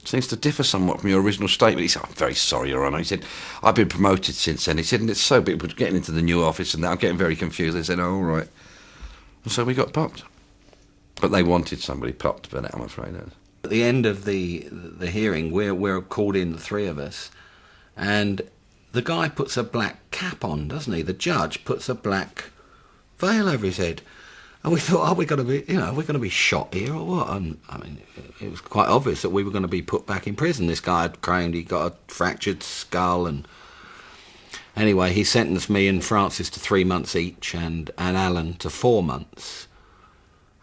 seems to differ somewhat from your original statement. He said, I'm very sorry, Your Honour. He said, I've been promoted since then. He said, and it's so big, we're getting into the new office and that, I'm getting very confused. They said, oh, all right. And so we got popped. But they wanted somebody popped, but I'm afraid. At the end of the hearing, we're called in, the three of us, and the guy puts a black cap on, doesn't he? The judge puts a black veil over his head. And we thought, are we going to be shot here or what? And I mean, it was quite obvious that we were going to be put back in prison. This guy had claimed he got a fractured skull, and anyway, he sentenced me and Francis to 3 months each, and Alan to 4 months.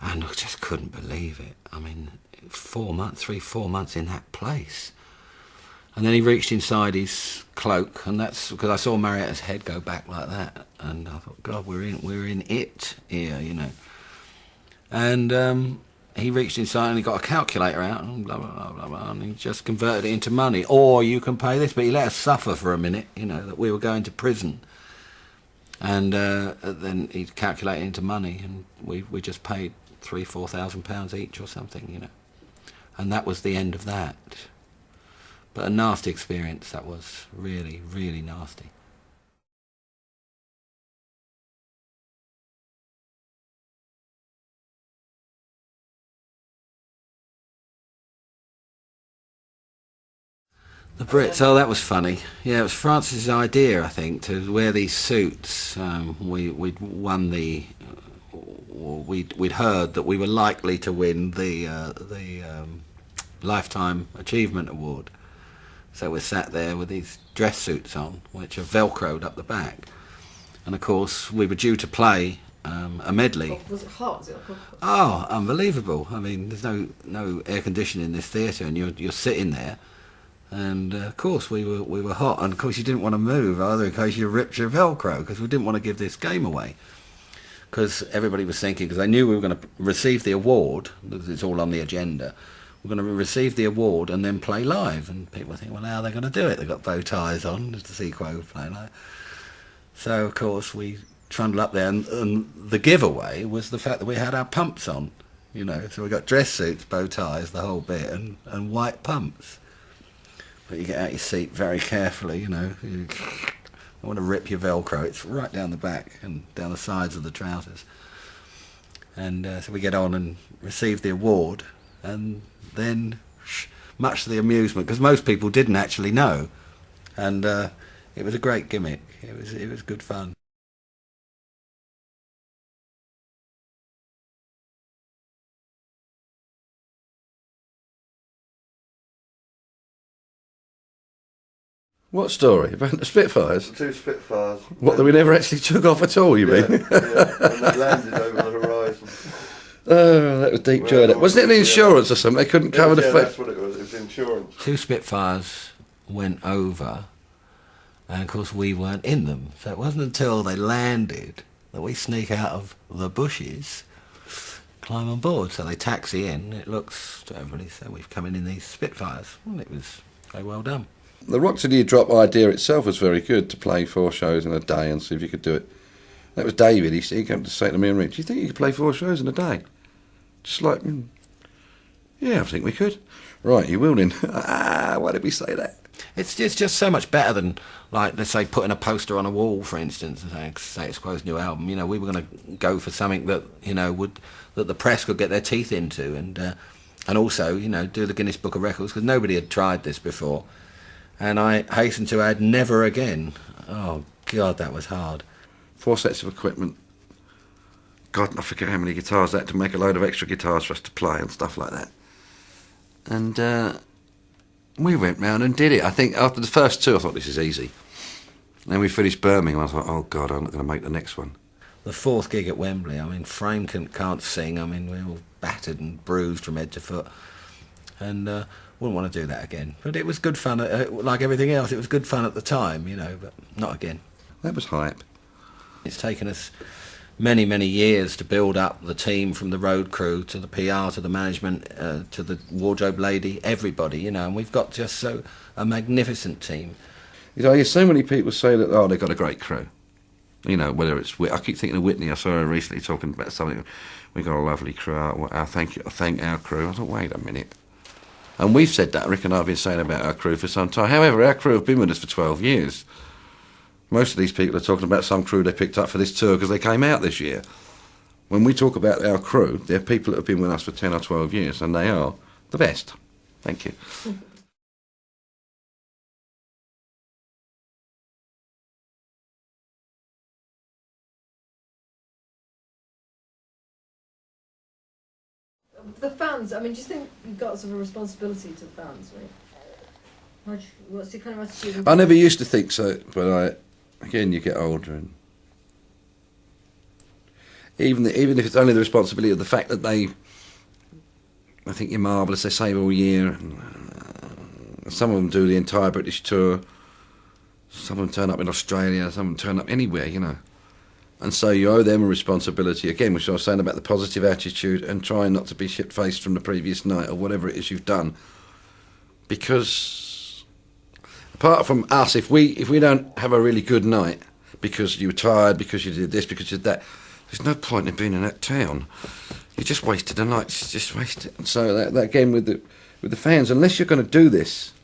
And I just couldn't believe it. I mean, 4 months, 3-4 months in that place. And then he reached inside his cloak, and that's because I saw Marietta's head go back like that, and I thought, God, we're in it here, you know. And he reached inside and he got a calculator out, and blah, blah, blah, blah, blah, and he just converted it into money. Or you can pay this, but he let us suffer for a minute, you know, that we were going to prison. And then he calculated it into money, and we just paid £3,000-4,000 each or something, you know. And that was the end of that. But a nasty experience, that was. Really, really nasty. The Brits, oh, that was funny. Yeah, it was Francis's idea, I think, to wear these suits. We'd won the... We'd heard that we were likely to win the Lifetime Achievement Award. So we sat there with these dress suits on, which are velcroed up the back. And of course, we were due to play a medley. Was it hot? Was it like Oh, unbelievable. I mean, there's no air conditioning in this theatre, and you're sitting there. And of course, we were hot. And of course, you didn't want to move either in case you ripped your velcro, because we didn't want to give this game away. Because everybody was thinking, because they knew we were going to receive the award, because it's all on the agenda, we're going to receive the award and then play live. And people think, well, how are they going to do it? They've got bow ties on, to see Quo play live. So, of course, we trundled up there, and the giveaway was the fact that we had our pumps on, you know. So we got dress suits, bow ties, the whole bit, and white pumps. But you get out your seat very carefully, you know. You don't want to rip your Velcro. It's right down the back and down the sides of the trousers. And so we get on and receive the award, and then, much to the amusement, because most people didn't actually know, and it was a great gimmick. It was good fun. What story? About the Spitfires? 2 Spitfires. What, that we never actually took off at all, you mean? Yeah, and they landed over the horizon. Oh, that was deep joy. Wasn't it an insurance or something? They couldn't cover the... that's what it was. It was insurance. 2 Spitfires went over, and of course we weren't in them. So it wasn't until they landed that we sneak out of the bushes, climb on board. So they taxi in. It looks to everybody, so we've come in these Spitfires. Well, it was very well done. The Rock to New Drop idea itself was very good, to play 4 shows in a day and see if you could do it. That was David. He came to say to me and Rick, do you think you could play 4 shows in a day? Just like, yeah, I think we could. Right, you will then. Why did we say that? It's just so much better than, like, let's say, putting a poster on a wall, for instance, and say it's Quo's new album. You know, we were going to go for something that, you know, that the press could get their teeth into, and also, you know, do the Guinness Book of Records, because nobody had tried this before. And I hasten to add, never again. Oh, God, that was hard. 4 sets of equipment. God, I forget how many guitars they had to make a load of extra guitars for us to play and stuff like that. And we went round and did it. I think after the first 2, I thought, this is easy. Then we finished Birmingham, and I thought, oh, God, I'm not going to make the next one. The 4th gig at Wembley, I mean, Frame can't sing. I mean, we're all battered and bruised from head to foot. And wouldn't want to do that again. But it was good fun, like everything else. It was good fun at the time, you know, but not again. That was hype. It's taken us many, many years to build up the team, from the road crew to the PR to the management to the wardrobe lady, everybody, you know, and we've got just a magnificent team. You know, so many people say that, oh, they've got a great crew. You know, whether it's, I keep thinking of Whitney. I saw her recently talking about something. We've got a lovely crew. I thank our crew. I thought, wait a minute. And we've said that. Rick and I have been saying about our crew for some time. However, our crew have been with us for 12 years. Most of these people are talking about some crew they picked up for this tour because they came out this year. When we talk about our crew, they're people that have been with us for 10 or 12 years, and they are the best. Thank you. The fans, I mean, do you think you've got sort of a responsibility to the fans, right? What's your kind of attitude? I never used to think so, but again, you get older, and even if it's only the responsibility of the fact that I think you're marvellous, they save all year, and some of them do the entire British tour, some of them turn up in Australia, some of them turn up anywhere, you know. And so you owe them a responsibility, again, which I was saying about the positive attitude and trying not to be shit-faced from the previous night or whatever it is you've done. Because apart from us, if we don't have a really good night because you were tired, because you did this, because you did that, there's no point in being in that town. You just wasted a night, just wasted it. And so that again with the fans, unless you're going to do this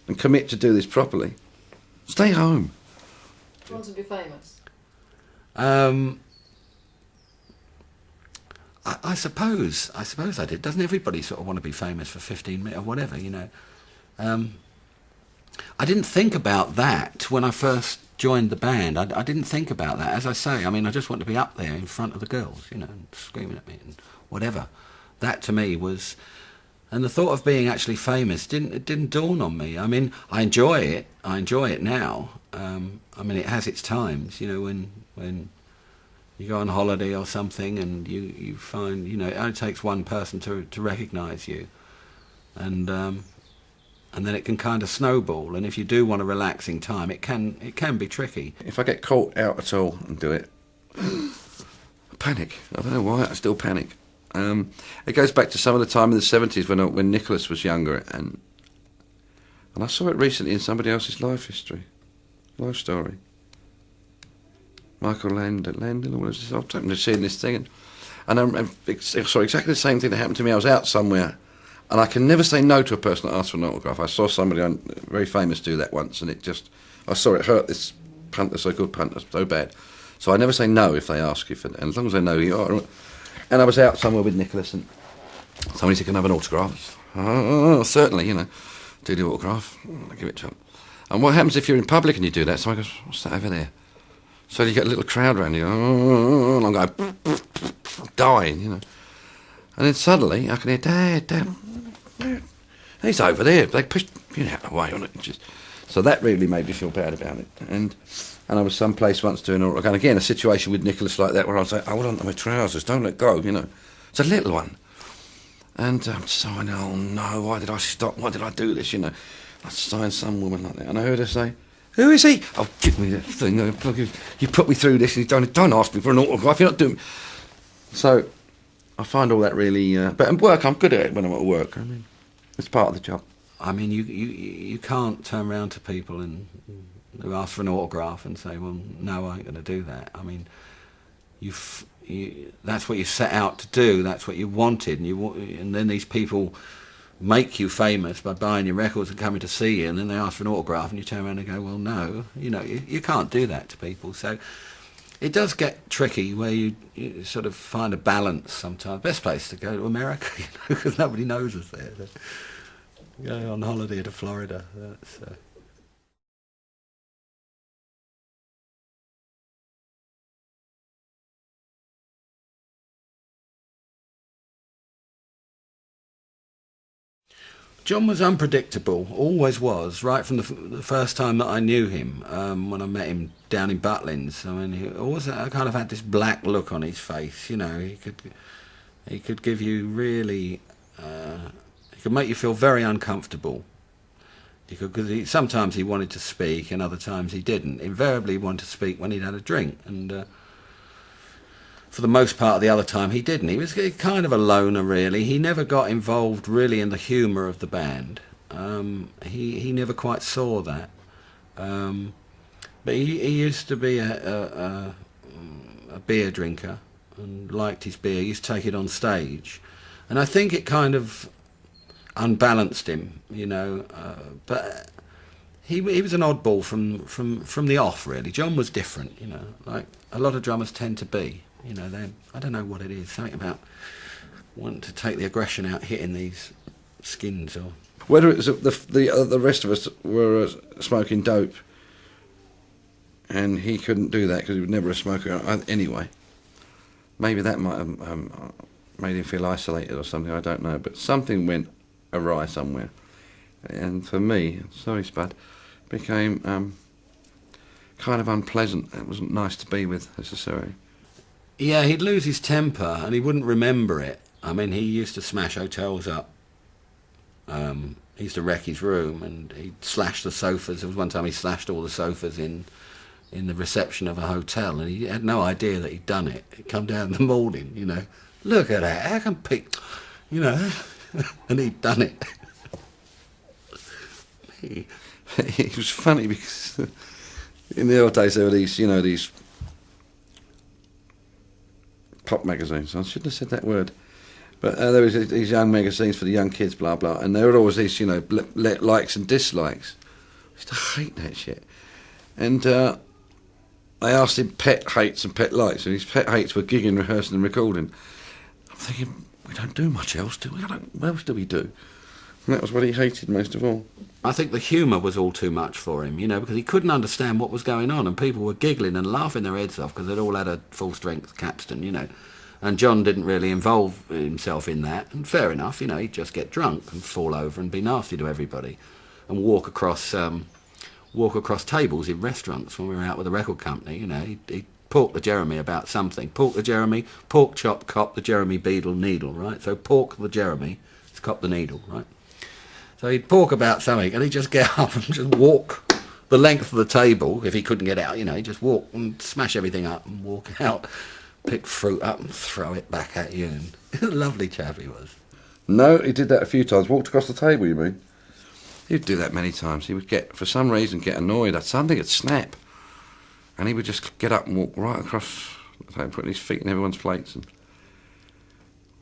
and commit to do this properly, stay home. You want to be famous? I suppose I did. Doesn't everybody sort of want to be famous for 15 minutes or whatever, you know? I didn't think about that when I first joined the band. I didn't think about that. As I say, I mean, I just want to be up there in front of the girls, you know, and screaming at me and whatever. That to me was... And the thought of being actually famous didn't dawn on me. I mean, I enjoy it. I enjoy it now. I mean, it has its times, you know, when you go on holiday or something and you find, you know, it only takes one person to recognise you, and then it can kind of snowball. And if you do want a relaxing time, it can be tricky. If I get caught out at all and do it, I panic. I don't know why, I still panic. It goes back to some of the time in the 70s when Nicholas was younger, and I saw it recently in somebody else's life story. Michael Landon, or what was this? I was happened to seeing this thing, and I saw exactly the same thing that happened to me. I was out somewhere, and I can never say no to a person that asks for an autograph. I saw somebody very famous do that once, and I saw it hurt this punter, so good punter, so bad. So I never say no if they ask you for, and as long as they know you are. And I was out somewhere with Nicholas, and somebody said, "Can I have an autograph?" Oh, certainly, you know, do the autograph. I give it to him. And what happens if you're in public and you do that? Somebody goes, "What's that over there?" So you get a little crowd around you, and I'm going, dying, you know. And then suddenly I can hear, Dad, he's over there. They pushed me out of the way on it. So that really made me feel bad about it. And I was someplace once doing all, and again, a situation with Nicholas like that where I was like, hold on to my trousers, don't let go, you know. It's a little one. And I'm sighing, oh no, why did I stop? Why did I do this, you know? I signed some woman like that, and I heard her say, "Who is he?" "Oh, give me that thing. You put me through this, and don't ask me for an autograph. You're not doing..." So I find all that really... but at work, I'm good at it when I'm at work. I mean, it's part of the job. I mean, you can't turn around to people and who ask for an autograph and say, "Well, no, I ain't going to do that." I mean, that's what you set out to do. That's what you wanted, and then these people make you famous by buying your records and coming to see you, and then they ask for an autograph, and you turn around and go, "Well, no, you know, you can't do that to people." So it does get tricky where you sort of find a balance sometimes. Best place to go to America, you know, because nobody knows us there. Go on holiday to Florida. That's, John was unpredictable, always was, right from the first time that I knew him, when I met him down in Butlins. I mean, he always kind of had this black look on his face, you know. He could give you really, he could make you feel very uncomfortable. Because sometimes he wanted to speak and other times he didn't. Invariably he wanted to speak when he'd had a drink, and for the most part of the other time he didn't. He was kind of a loner, really. He never got involved really in the humour of the band. He never quite saw that. But he used to be a beer drinker and liked his beer. He used to take it on stage, and I think it kind of unbalanced him, you know. But he was an oddball from the off, really. John was different, you know, like a lot of drummers tend to be. You know, I don't know what it is, something about wanting to take the aggression out, hitting these skins, or whether it was the rest of us were smoking dope, and he couldn't do that because he was never a smoker anyway. Maybe that might have made him feel isolated or something. I don't know, but something went awry somewhere, and for me, sorry Spud, became kind of unpleasant. It wasn't nice to be with necessarily. Yeah, he'd lose his temper and he wouldn't remember it. I mean, he used to smash hotels up. He used to wreck his room, and he'd slash the sofas. There was one time he slashed all the sofas in the reception of a hotel, and he had no idea that he'd done it. He'd come down in the morning, you know, look at that, how can people, you know, and he'd done it. It was funny because in the old days there were these, you know, these pop magazines. I shouldn't have said that word. But there was these young magazines for the young kids, blah, blah, and there were always these, you know, likes and dislikes. I used to hate that shit. And I asked him pet hates and pet likes, and his pet hates were gigging, rehearsing and recording. I'm thinking, we don't do much else, do we? What else do we do? And that was what he hated most of all. I think the humour was all too much for him, you know, because he couldn't understand what was going on, and people were giggling and laughing their heads off because they'd all had a full-strength capstan, you know. And John didn't really involve himself in that, and fair enough, you know, he'd just get drunk and fall over and be nasty to everybody, and walk across tables in restaurants when we were out with the record company, you know. He'd pork the Jeremy about something. Pork the Jeremy, pork chop, cop the Jeremy beadle needle, right? So pork the Jeremy, it's cop the needle, right? So he'd pork about something, and he'd just get up and just walk the length of the table. If he couldn't get out, you know, he'd just walk and smash everything up and walk out. Pick fruit up and throw it back at you. And a lovely chap he was. No, he did that a few times. Walked across the table, you mean? He'd do that many times. He would for some reason, get annoyed. Something would snap. And he would just get up and walk right across the table, putting his feet in everyone's plates. And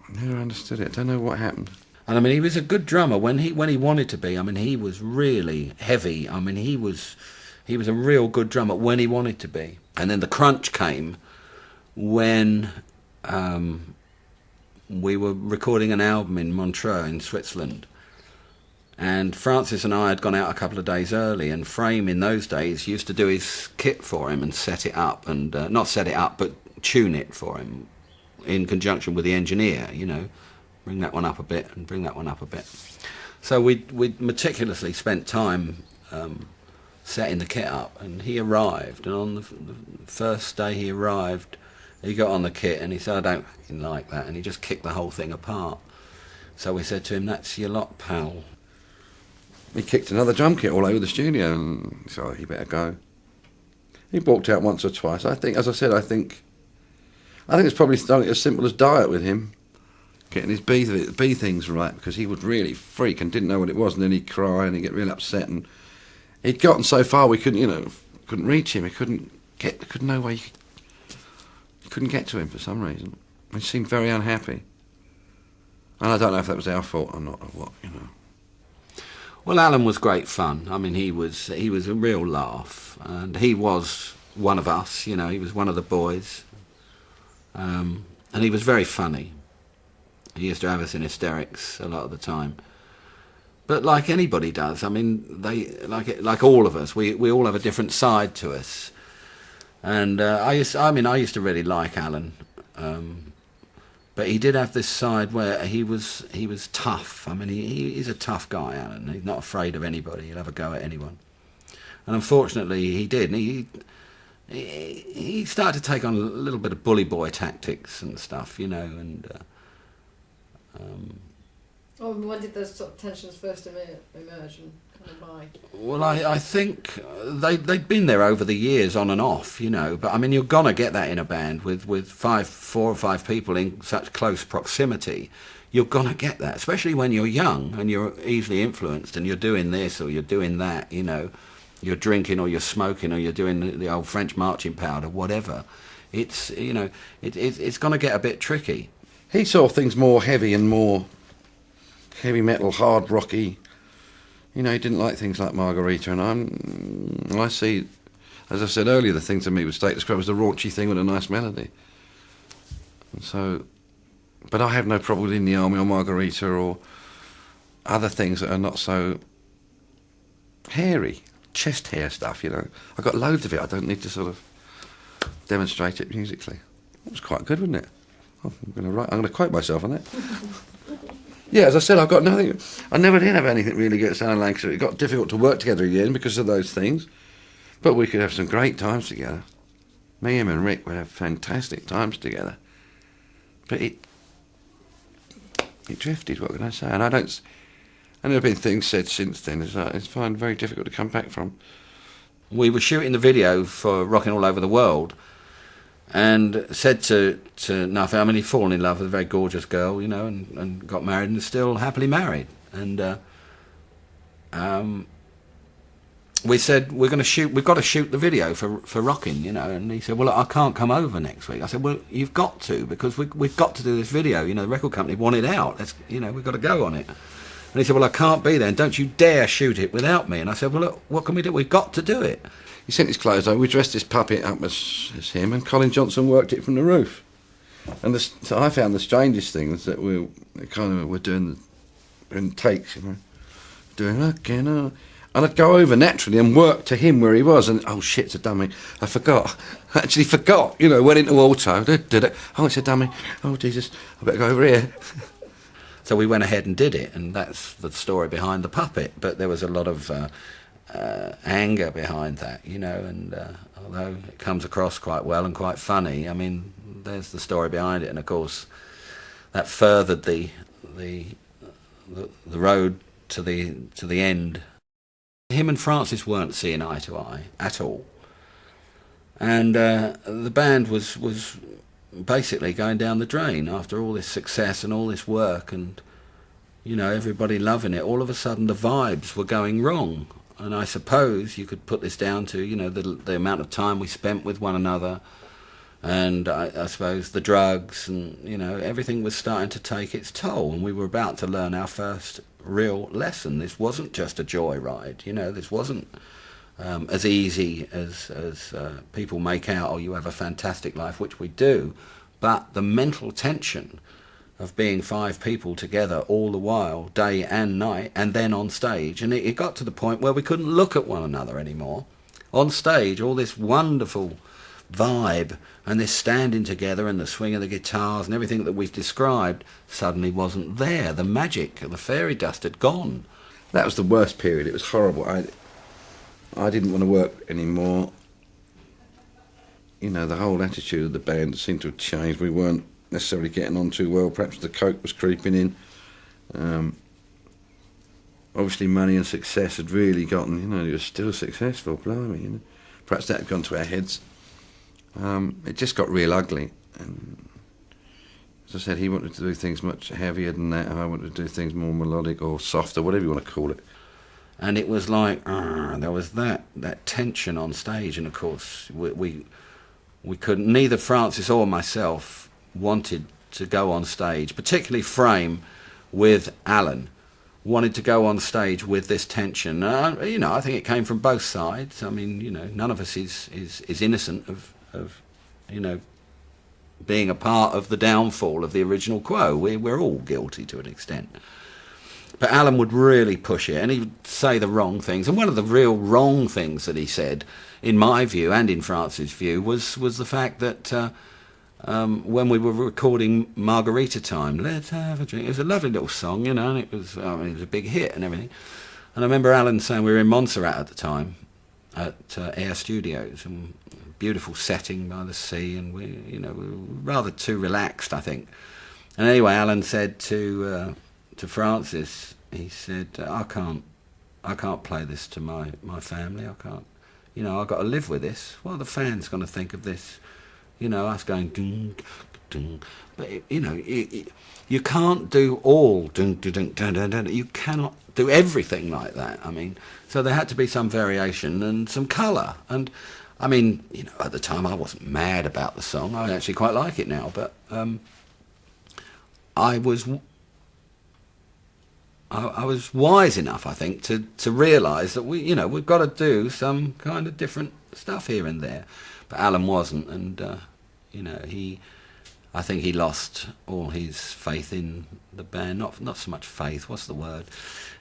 I never understood it. I don't know what happened. And I mean, he was a good drummer when he wanted to be. I mean, he was really heavy. I mean, he was a real good drummer when he wanted to be. And then the crunch came when we were recording an album in Montreux in Switzerland, and Francis and I had gone out a couple of days early, and Frame in those days used to do his kit for him and set it up, and not set it up but tune it for him in conjunction with the engineer, you know, bring that one up a bit and bring that one up a bit. So we'd meticulously spent time setting the kit up, and he arrived, and on the first day he arrived, he got on the kit and he said, I don't fucking like that, and he just kicked the whole thing apart. So we said to him, that's your lot, pal. He kicked another drum kit all over the studio, and he said, oh, he better go. He walked out once or twice. I think, as I said, I think it's probably something as simple as diet with him, getting his bee things right, because he would really freak and didn't know what it was, and then he'd cry and he'd get really upset, and he'd gotten so far we couldn't reach him. He couldn't know where couldn't get to him for some reason. He seemed very unhappy, and I don't know if that was our fault or not, or what, you know. Well, Alan was great fun. I mean, he was a real laugh, and he was one of us, you know. He was one of the boys, and he was very funny. He used to have us in hysterics a lot of the time. But like anybody does, I mean, like all of us, we all have a different side to us. And I used to really like Alan, but he did have this side where he was tough. I mean, he's a tough guy, Alan. He's not afraid of anybody. He'll have a go at anyone. And unfortunately, he did. And he started to take on a little bit of bully boy tactics and stuff, you know. And Oh, and when did those sort of tensions first emerge and kind of why? Well, I think they'd been there over the years, on and off, you know. But I mean, you're gonna get that in a band with 4 or 5 people in such close proximity. You're gonna get that, especially when you're young and you're easily influenced, and you're doing this or you're doing that. You know, you're drinking or you're smoking or you're doing the old French marching powder, whatever. It's, you know, it's gonna get a bit tricky. He saw things more heavy and more heavy metal, hard rocky. You know, he didn't like things like Margarita, and I see, as I said earlier, the thing to me with Status Quo was the raunchy thing with a nice melody. And so, but I have no problem with In the Army or Margarita or other things that are not so hairy, chest hair stuff, you know. I've got loads of it, I don't need to sort of demonstrate it musically. It was quite good, wasn't it? I'm going to quote myself on that. Yeah, as I said, I've got nothing. I never did have anything really against Alan Lancaster. It got difficult to work together again because of those things. But we could have some great times together. Me, him and Rick would have fantastic times together. But it drifted, what can I say? And there have been things said since then it's found very difficult to come back from. We were shooting the video for Rocking All Over the World, and said to Nuff, I mean, he'd fallen in love with a very gorgeous girl, you know, and got married and is still happily married. And we said, we've got to shoot the video for Rocking, you know. And he said, well, I can't come over next week. I said, well, you've got to, because we've got to do this video. You know, the record company want it out. You know, we've got to go on it. And he said, well, I can't be there, and don't you dare shoot it without me. And I said, well, look, what can we do? We've got to do it. He sent his clothes over. We dressed this puppet up as him, and Colin Johnson worked it from the roof. And so I found the strangest things that we were doing in takes, you know, doing again, and I'd go over naturally and work to him where he was, and oh shit, it's a dummy. I forgot. I actually forgot. You know, went into auto. Did it? Oh, it's a dummy. Oh Jesus, I better go over here. So we went ahead and did it, and that's the story behind the puppet. But there was a lot of anger behind that, you know, and although it comes across quite well and quite funny, I mean, there's the story behind it, and of course that furthered the road to the end. Him and Francis weren't seeing eye to eye at all, and the band was basically going down the drain after all this success and all this work, and you know, everybody loving it. All of a sudden the vibes were going wrong. And I suppose you could put this down to, you know, the amount of time we spent with one another, and I suppose the drugs, and, you know, everything was starting to take its toll, and we were about to learn our first real lesson. This wasn't just a joyride, you know, this wasn't as easy as people make out, oh, you have a fantastic life, which we do, but the mental tension of being 5 people together all the while, day and night, and then on stage. And it got to the point where we couldn't look at one another anymore. On stage, all this wonderful vibe and this standing together and the swing of the guitars and everything that we've described suddenly wasn't there. The magic, the fairy dust had gone. That was the worst period. It was horrible. I didn't want to work anymore. You know, the whole attitude of the band seemed to have changed. We weren't necessarily getting on too well. Perhaps the coke was creeping in. Obviously money and success had really gotten, you know, it was still successful, blimey, you know. Perhaps that had gone to our heads. It just got real ugly, and as I said, he wanted to do things much heavier than that, and I wanted to do things more melodic or softer, whatever you want to call it. And it was like, there was that tension on stage, and of course we couldn't, neither Francis or myself wanted to go on stage, particularly Frame with Alan, wanted to go on stage with this tension. You know, I think it came from both sides. I mean, you know, none of us is innocent of you know, being a part of the downfall of the original Quo. We're all guilty to an extent. But Alan would really push it, and he would say the wrong things. And one of the real wrong things that he said, in my view and in Francis' view, was the fact that when we were recording Margarita Time, let's have a drink. It was a lovely little song, you know, and it was a big hit and everything. And I remember Alan saying, we were in Montserrat at the time, at Air Studios, and beautiful setting by the sea, and we were rather too relaxed, I think. And anyway, Alan said to to Francis, he said, I can't play this to my family. I can't, I've got to live with this. What are the fans going to think of this? Us going ding, ding. But you can't do all ding, ding, ding, ding, ding, ding. You cannot do everything like that. I mean, so there had to be some variation and some colour. And I mean, at the time I wasn't mad about the song. I actually quite like it now. But I was wise enough, I think, to realise that we've got to do some kind of different stuff here and there. But Alan wasn't, and I think he lost all his faith in the band. Not so much faith. What's the word?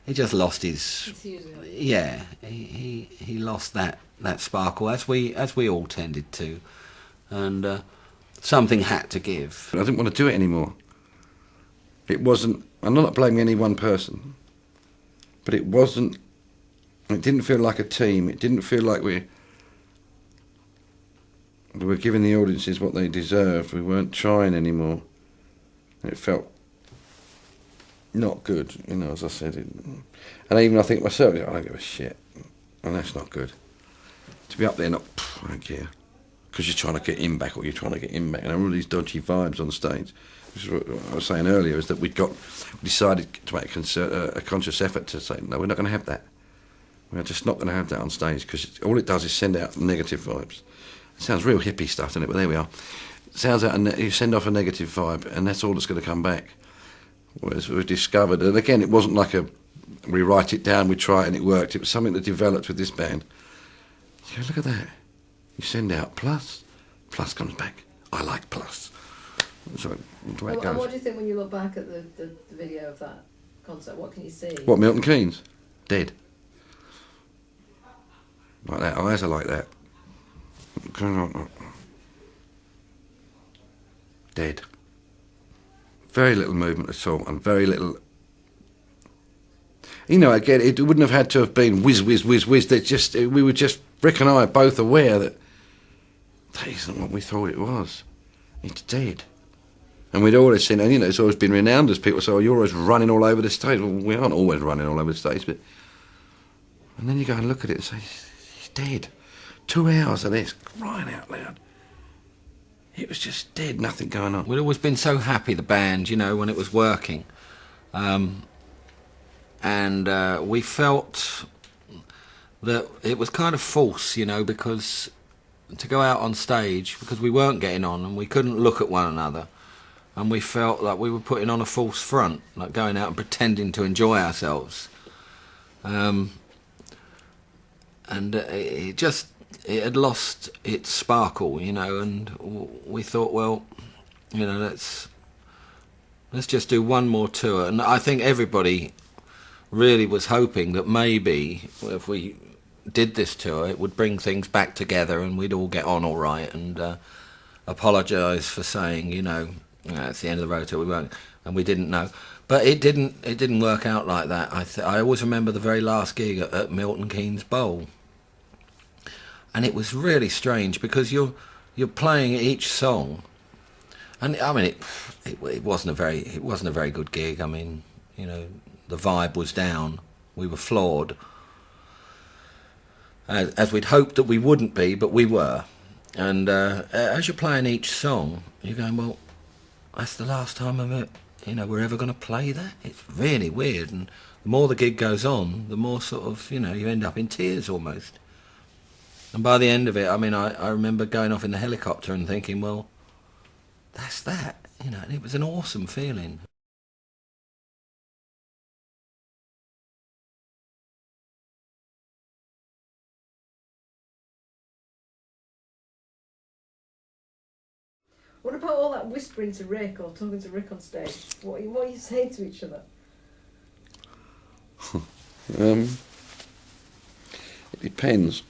He just lost his. Yeah, he lost that sparkle, as we all tended to, and something had to give. I didn't want to do it anymore. It wasn't. I'm not blaming any one person, but it wasn't. It didn't feel like a team. It didn't feel like we were giving the audiences what they deserved. We weren't trying anymore. It felt not good, as I said. And even I think myself, I don't give a shit, and that's not good. To be up there, I don't care, because you're trying to get him back, or you're trying to get him back, and all these dodgy vibes on stage. Which is what I was saying earlier, is that we decided to make a conscious effort to say, no, we're not going to have that. We're just not going to have that on stage, because all it does is send out negative vibes. It sounds real hippie stuff, doesn't it? But there we are. It sounds out, you send off a negative vibe, and that's all that's going to come back. Whereas we've discovered, and again, it wasn't like we write it down, we try it, and it worked. It was something that developed with this band. You go, look at that. You send out plus comes back. I like plus. So the way it goes. And what do you think when you look back at the video of that concert? What can you see? What, Milton Keynes? Dead. Like that. Eyes are like that. Dead. Very little movement at all, and very little. Again, it wouldn't have had to have been whiz, whiz, whiz, whiz. We were just, Rick and I, both aware that isn't what we thought it was. It's dead. And we'd always seen, and it's always been renowned as people say, oh, you're always running all over the stage. Well, we aren't always running all over the stage, but. And then you go and look at it and say, he's dead. 2 hours of this, crying out loud. It was just dead, nothing going on. We'd always been so happy, the band, when it was working. And we felt that it was kind of false, because to go out on stage, because we weren't getting on and we couldn't look at one another, and we felt like we were putting on a false front, like going out and pretending to enjoy ourselves. And it had lost its sparkle, and we thought, well, let's just do one more tour. And I think everybody really was hoping that maybe if we did this tour, it would bring things back together and we'd all get on all right, and apologise for saying, it's the end of the road tour, we won't, and we didn't know. But it didn't work out like that. I always remember the very last gig at Milton Keynes Bowl. And it was really strange, because you're playing each song, and I mean it wasn't a very good gig. I mean, the vibe was down. We were flawed, as we'd hoped that we wouldn't be, but we were. And as you're playing each song, you're going, well, that's the last time we're ever going to play that. It's really weird. And the more the gig goes on, the more sort of you end up in tears almost. And by the end of it, I mean, I remember going off in the helicopter and thinking, well, that's that, and it was an awesome feeling. What about all that whispering to Rick or talking to Rick on stage? What are you saying to each other? It depends.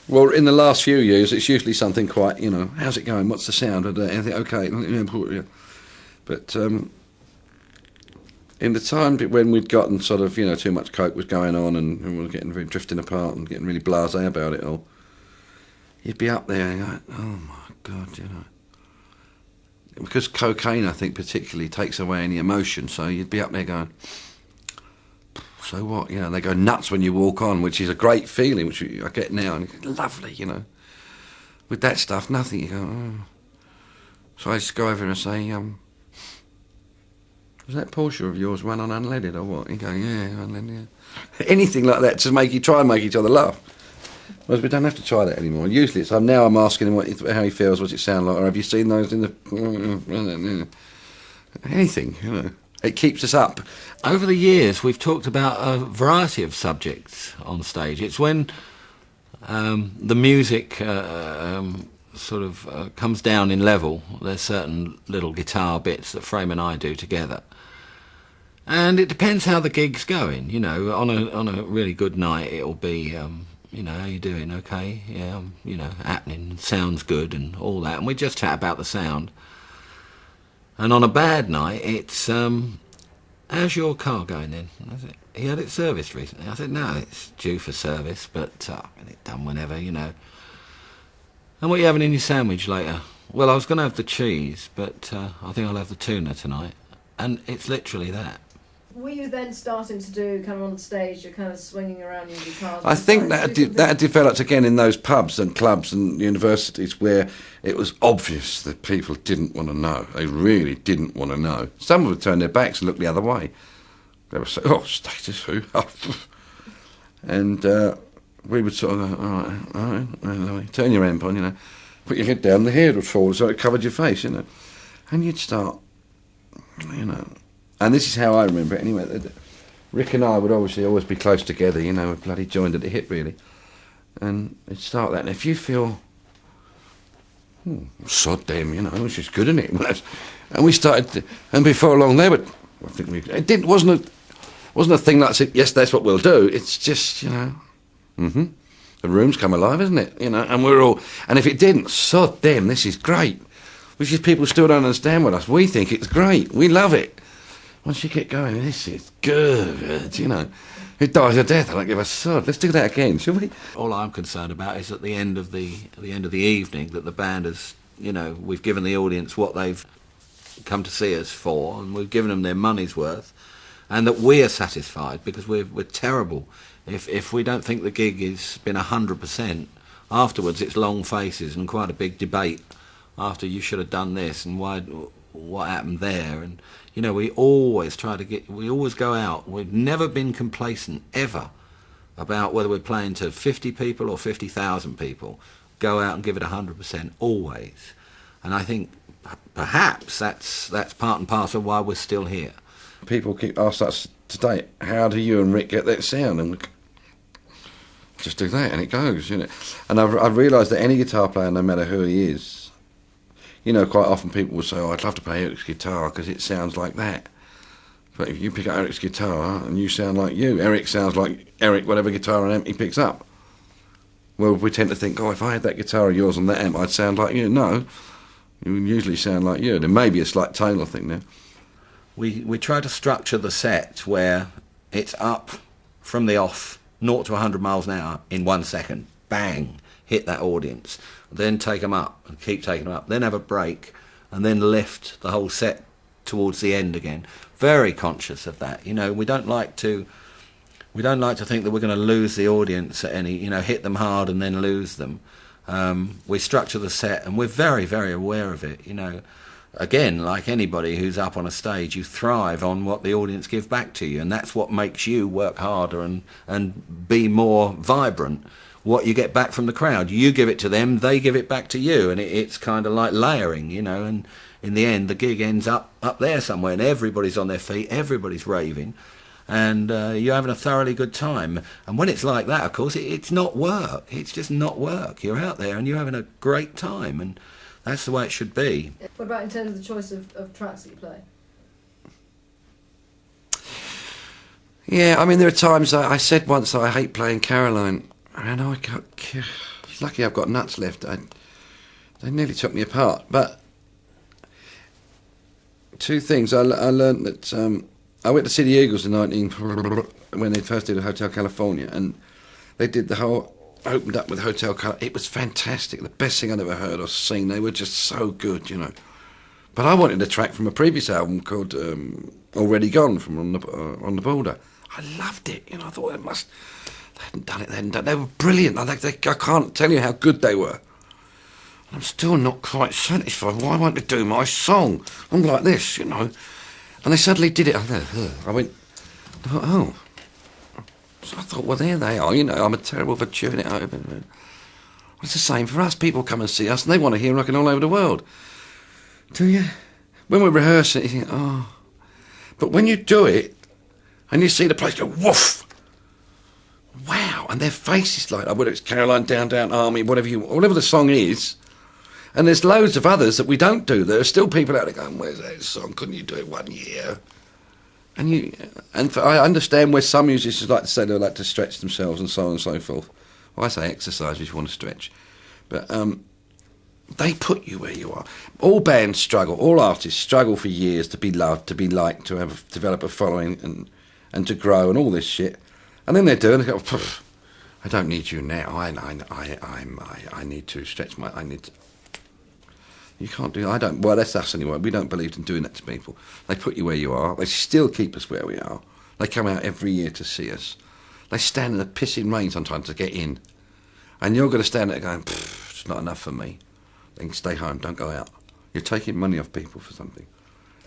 Well, in the last few years, it's usually something quite, how's it going? What's the sound? Anything okay? But in the time when we'd gotten sort of, too much coke was going on and we were getting drifting apart and getting really blasé about it all, you'd be up there and go, oh my God, because cocaine, I think, particularly takes away any emotion. So you'd be up there going, so what? You know, they go nuts when you walk on, which is a great feeling, which I get now. And it's lovely, you know. With that stuff, nothing. You go, oh. So I just go over and say, was that Porsche of yours run on unleaded or what? You go, yeah, unleaded, yeah. Anything like that to try and make each other laugh. Whereas we don't have to try that anymore. Usually it's, I'm asking him how he feels, what's it sound like, or have you seen those in the... Anything, you know. It keeps us up. Over the years, we've talked about a variety of subjects on stage. It's when the music comes down in level. There's certain little guitar bits that Frame and I do together. And it depends how the gig's going. You know, on a really good night, it'll be... you know, how you doing? Okay, yeah, you know, happening, sounds good and all that. And we just chat about the sound. And on a bad night, it's, how's your car going then? I said, he had it serviced recently. I said, no, it's due for service, but I get it done whenever, you know. And what are you having in your sandwich later? Well, I was going to have the cheese, but I think I'll have the tuna tonight. And it's literally that. Were you then starting to do, kind of on stage, you're kind of swinging around your guitars? I think that developed again in those pubs and clubs and universities where it was obvious that people didn't want to know. They really didn't want to know. Some would turn their backs and look the other way. They would say, oh, status who? And we would sort of go, all right, turn your amp on, you know, put your head down, the hair would fall so it covered your face, you know. And you'd start, you know... And this is how I remember it anyway. Rick and I would obviously always be close together, you know, we're bloody joined at the hip, really. And it'd start that. And if you feel, sod them, you know, it's just good, isn't it? And we started, and before long they would, I think it wasn't a thing like, said, yes, that's what we'll do. It's just, you know, the room's come alive, isn't it? You know, and we're all, and if it didn't, sod them, this is great. Which is people still don't understand with us. We think it's great, we love it. Once you get going, this is good, you know. It dies a death, I don't give a sod. Let's do that again, shall we? All I'm concerned about is at the end of the evening that the band has, you know, we've given the audience what they've come to see us for, and we've given them their money's worth, and that we are satisfied, because we're terrible. If we don't think the gig has been 100%, afterwards it's long faces and quite a big debate after you should have done this and what happened there. And you know, we always go out. We've never been complacent, ever, about whether we're playing to 50 people or 50,000 people. Go out and give it 100%, always. And I think perhaps that's part and parcel of why we're still here. People keep asking us today, how do you and Rick get that sound? And we just do that and it goes, you know. And I've realised that any guitar player, no matter who he is, you know, quite often people will say, oh, I'd love to play Eric's guitar because it sounds like that. But if you pick up Eric's guitar and you sound like you, Eric sounds like Eric, whatever guitar and amp he picks up. Well, we tend to think, oh, if I had that guitar of yours on that amp, I'd sound like you. No, you usually sound like you. There may be a slight tonal thing there. We try to structure the set where it's up from the off, 0 to 100 miles an hour in 1 second. Bang, hit that audience. Then take them up and keep taking them up. Then have a break and then lift the whole set towards the end again. Very conscious of that. You know, we don't like to think that we're going to lose the audience at any, you know, hit them hard and then lose them. We structure the set and we're very, very aware of it. You know, again, like anybody who's up on a stage, you thrive on what the audience give back to you, and that's what makes you work harder and be more vibrant. What you get back from the crowd, you give it to them, they give it back to you, and it's kind of like layering, you know. And in the end, the gig ends up there somewhere, and everybody's on their feet, everybody's raving, and you're having a thoroughly good time. And when it's like that, of course, it's not work. It's just not work. You're out there and you're having a great time, and that's the way it should be. What about in terms of the choice of tracks that you play? Yeah, I mean, there are times I said once that I hate playing Caroline. And it's lucky I've got nuts left. They nearly took me apart. But two things. I learned that I went to see the Eagles in when they first did Hotel California, and they did the whole, opened up with Hotel California. It was fantastic. The best thing I'd ever heard or seen. They were just so good, you know. But I wanted a track from a previous album called Already Gone from On the Border. I loved it. You know, I thought they hadn't done it then. They were brilliant. I can't tell you how good they were. I'm still not quite satisfied. Why won't they do my song? I'm like this, you know. And they suddenly did it. I went, oh. So I thought, well, there they are. You know, I'm terrible for chewing it over. It's the same for us. People come and see us and they want to hear rocking all over the world. Do you? When we rehearse it, you think, oh. But when you do it and you see the place go, woof. Wow. And their faces like that, whether it's Caroline, Down, Down, Army, whatever the song is. And there's loads of others that we don't do. There are still people out there going, where's that song? Couldn't you do it 1 year? I understand where some musicians like to say they like to stretch themselves and so on and so forth. Well, I say exercise if you want to stretch. But they put you where you are. All bands struggle, all artists struggle for years to be loved, to be liked, to develop a following and to grow and all this shit. And then they do, and they go, I don't need you now. I need to stretch my... You can't do that. Well, that's us anyway. We don't believe in doing that to people. They put you where you are. They still keep us where we are. They come out every year to see us. They stand in the pissing rain sometimes to get in. And you're going to stand there going, it's not enough for me. Then stay home, don't go out. You're taking money off people for something.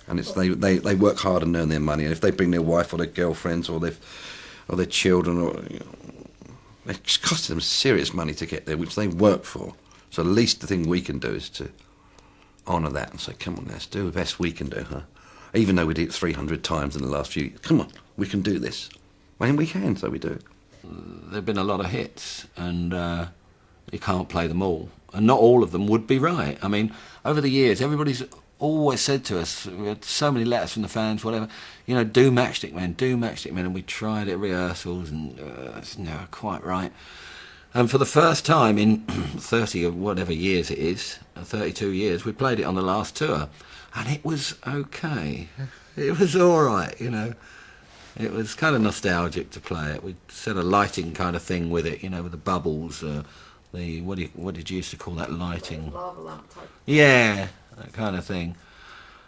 And it's they work hard and earn their money. And if they bring their wife or their girlfriends or their children, it's costing them serious money to get there, which they work for. So the least the thing we can do is to honour that and say, come on, let's do the best we can do, huh? Even though we did it 300 times in the last few years. Come on, we can do this. And we can, so we do. There have been a lot of hits, and you can't play them all. And not all of them would be right. I mean, over the years, everybody's always said to us, we had so many letters from the fans, whatever, you know, do Matchstick Men, and we tried it at rehearsals, and it's never quite right. And for the first time in 30 or whatever years it is, 32 years, we played it on the last tour. And it was okay. It was all right, you know. It was kind of nostalgic to play it. We set a lighting kind of thing with it, you know, with the bubbles. What did you used to call that lighting? Lava lamp type. Yeah, that kind of thing.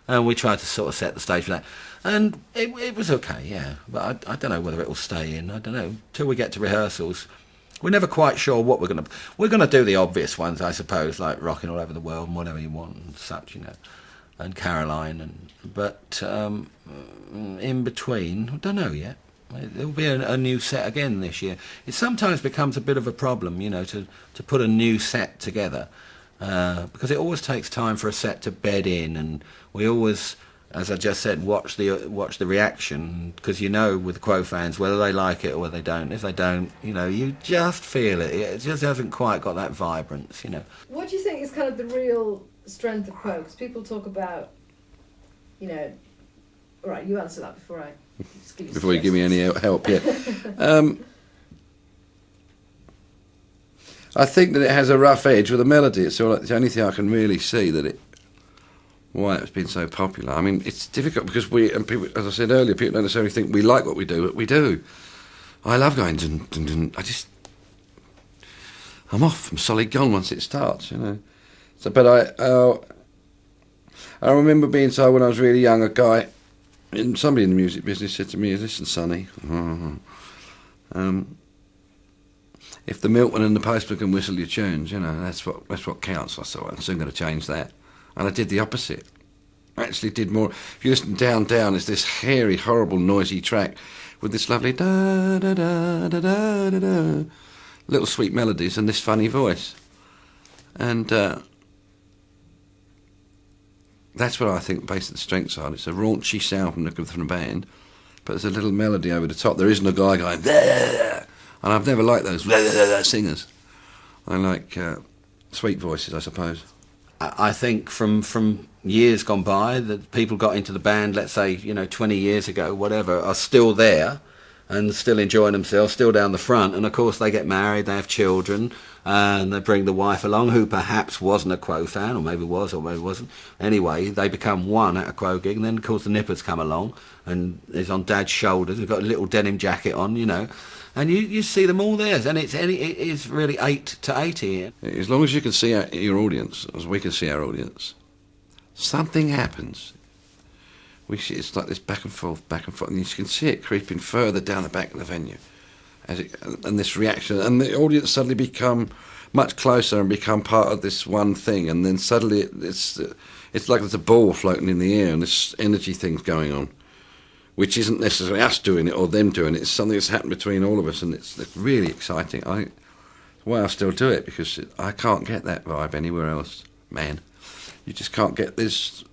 And we tried to sort of set the stage for that. And it was okay, yeah. But I don't know whether it will stay in. I don't know. Till we get to rehearsals. We're never quite sure what we're going to do the obvious ones, I suppose, like Rocking All Over the World and Whatever You Want and such, you know, and Caroline. But in between, I don't know yet. There'll be a new set again this year. It sometimes becomes a bit of a problem, you know, to put a new set together, because it always takes time for a set to bed in, and we always, as I just said, watch the reaction, because you know with the Quo fans whether they like it or whether they don't. If they don't, you know, you just feel it. It just hasn't quite got that vibrance, you know. What do you think is kind of the real strength of Quo? Because people talk about, you know, all right, you answer that before I just give you Before you give me any help, yeah. I think that it has a rough edge with a melody. It's the only thing I can really see why it's been so popular. I mean, it's difficult because people, as I said earlier, people don't necessarily think we like what we do, but we do. I love going dun, dun, dun. I'm off. I'm solid gone once it starts, you know. So, but I remember being told when I was really young, somebody in the music business said to me, "Listen, Sonny, if the milkman and the postman can whistle your tunes, you know, that's what counts." I thought, I'm soon going to change that. And I did the opposite. I actually did more. If you listen down, there's this hairy, horrible, noisy track with this lovely da da da da da da da, little sweet melodies and this funny voice. And that's what I think basically the strengths are. It's a raunchy sound from the band, but there's a little melody over the top. There isn't a guy going there. And I've never liked those singers. I like sweet voices, I suppose. I think from years gone by, that people got into the band, let's say, you know, 20 years ago, whatever, are still there and still enjoying themselves, still down the front. And of course they get married, they have children, and they bring the wife along, who perhaps wasn't a Quo fan, or maybe was, or maybe wasn't. Anyway, they become one at a Quo gig, and then of course the nippers come along and is on Dad's shoulders, he's got a little denim jacket on, you know. And you see them all there, and it is really 8 to 80. As long as you can see your audience, as we can see our audience, something happens. It's like this back and forth, and you can see it creeping further down the back of the venue, and this reaction, and the audience suddenly become much closer and become part of this one thing, and then suddenly it's like there's a ball floating in the air, and this energy thing's going on, which isn't necessarily us doing it or them doing it. It's something that's happened between all of us, and it's really exciting. That's why I still do it, because I can't get that vibe anywhere else, man. You just can't get this.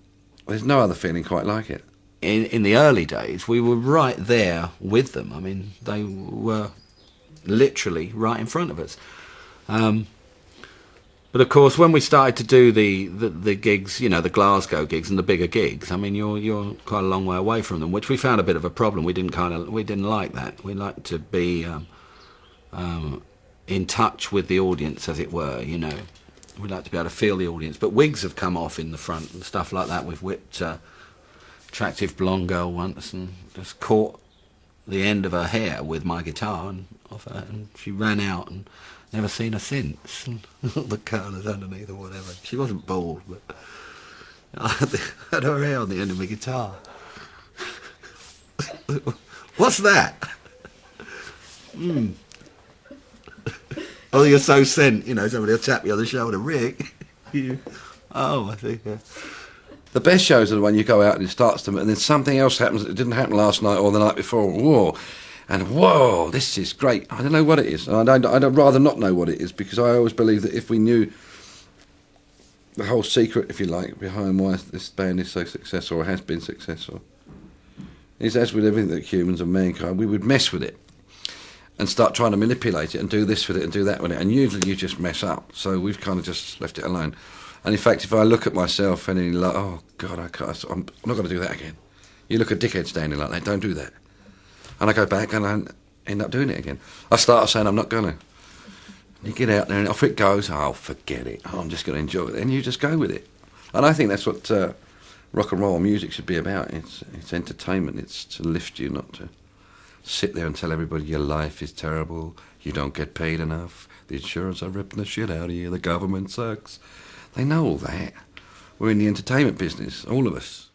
There's no other feeling quite like it. In the early days, we were right there with them. I mean, they were literally right in front of us. But of course, when we started to do the gigs, you know, the Glasgow gigs and the bigger gigs, I mean, you're quite a long way away from them, which we found a bit of a problem. We didn't like that. We liked to be in touch with the audience, as it were. You know, we like to be able to feel the audience. But wigs have come off in the front and stuff like that. We've whipped attractive blonde girl once and just caught the end of her hair with my guitar and off her, and she ran out and never seen her since. And the curlers underneath or whatever. She wasn't bald, but I had her hair on the end of my guitar. What's that? Oh, you're so sent, you know, somebody will tap you on the shoulder, Rick. Oh, I think. The best shows are the one you go out and it starts to, and then something else happens that didn't happen last night or the night before. Whoa, this is great. I don't know what it is. I'd rather not know what it is, because I always believe that if we knew the whole secret, if you like, behind why this band is so successful or has been successful, is, as with everything that humans and mankind, we would mess with it and start trying to manipulate it and do this with it and do that with it, and usually you just mess up. So we've kind of just left it alone. And in fact, if I look at myself and like, oh God, I'm not going to do that again. You look at dickhead standing like that, don't do that. And I go back and I end up doing it again. I start saying I'm not going to. You get out there and off it goes. Oh, forget it. Oh, I'm just going to enjoy it. And you just go with it. And I think that's what rock and roll music should be about. It's entertainment. It's to lift you, not to sit there and tell everybody your life is terrible, you don't get paid enough, the insurance are ripping the shit out of you, the government sucks. They know all that. We're in the entertainment business, all of us.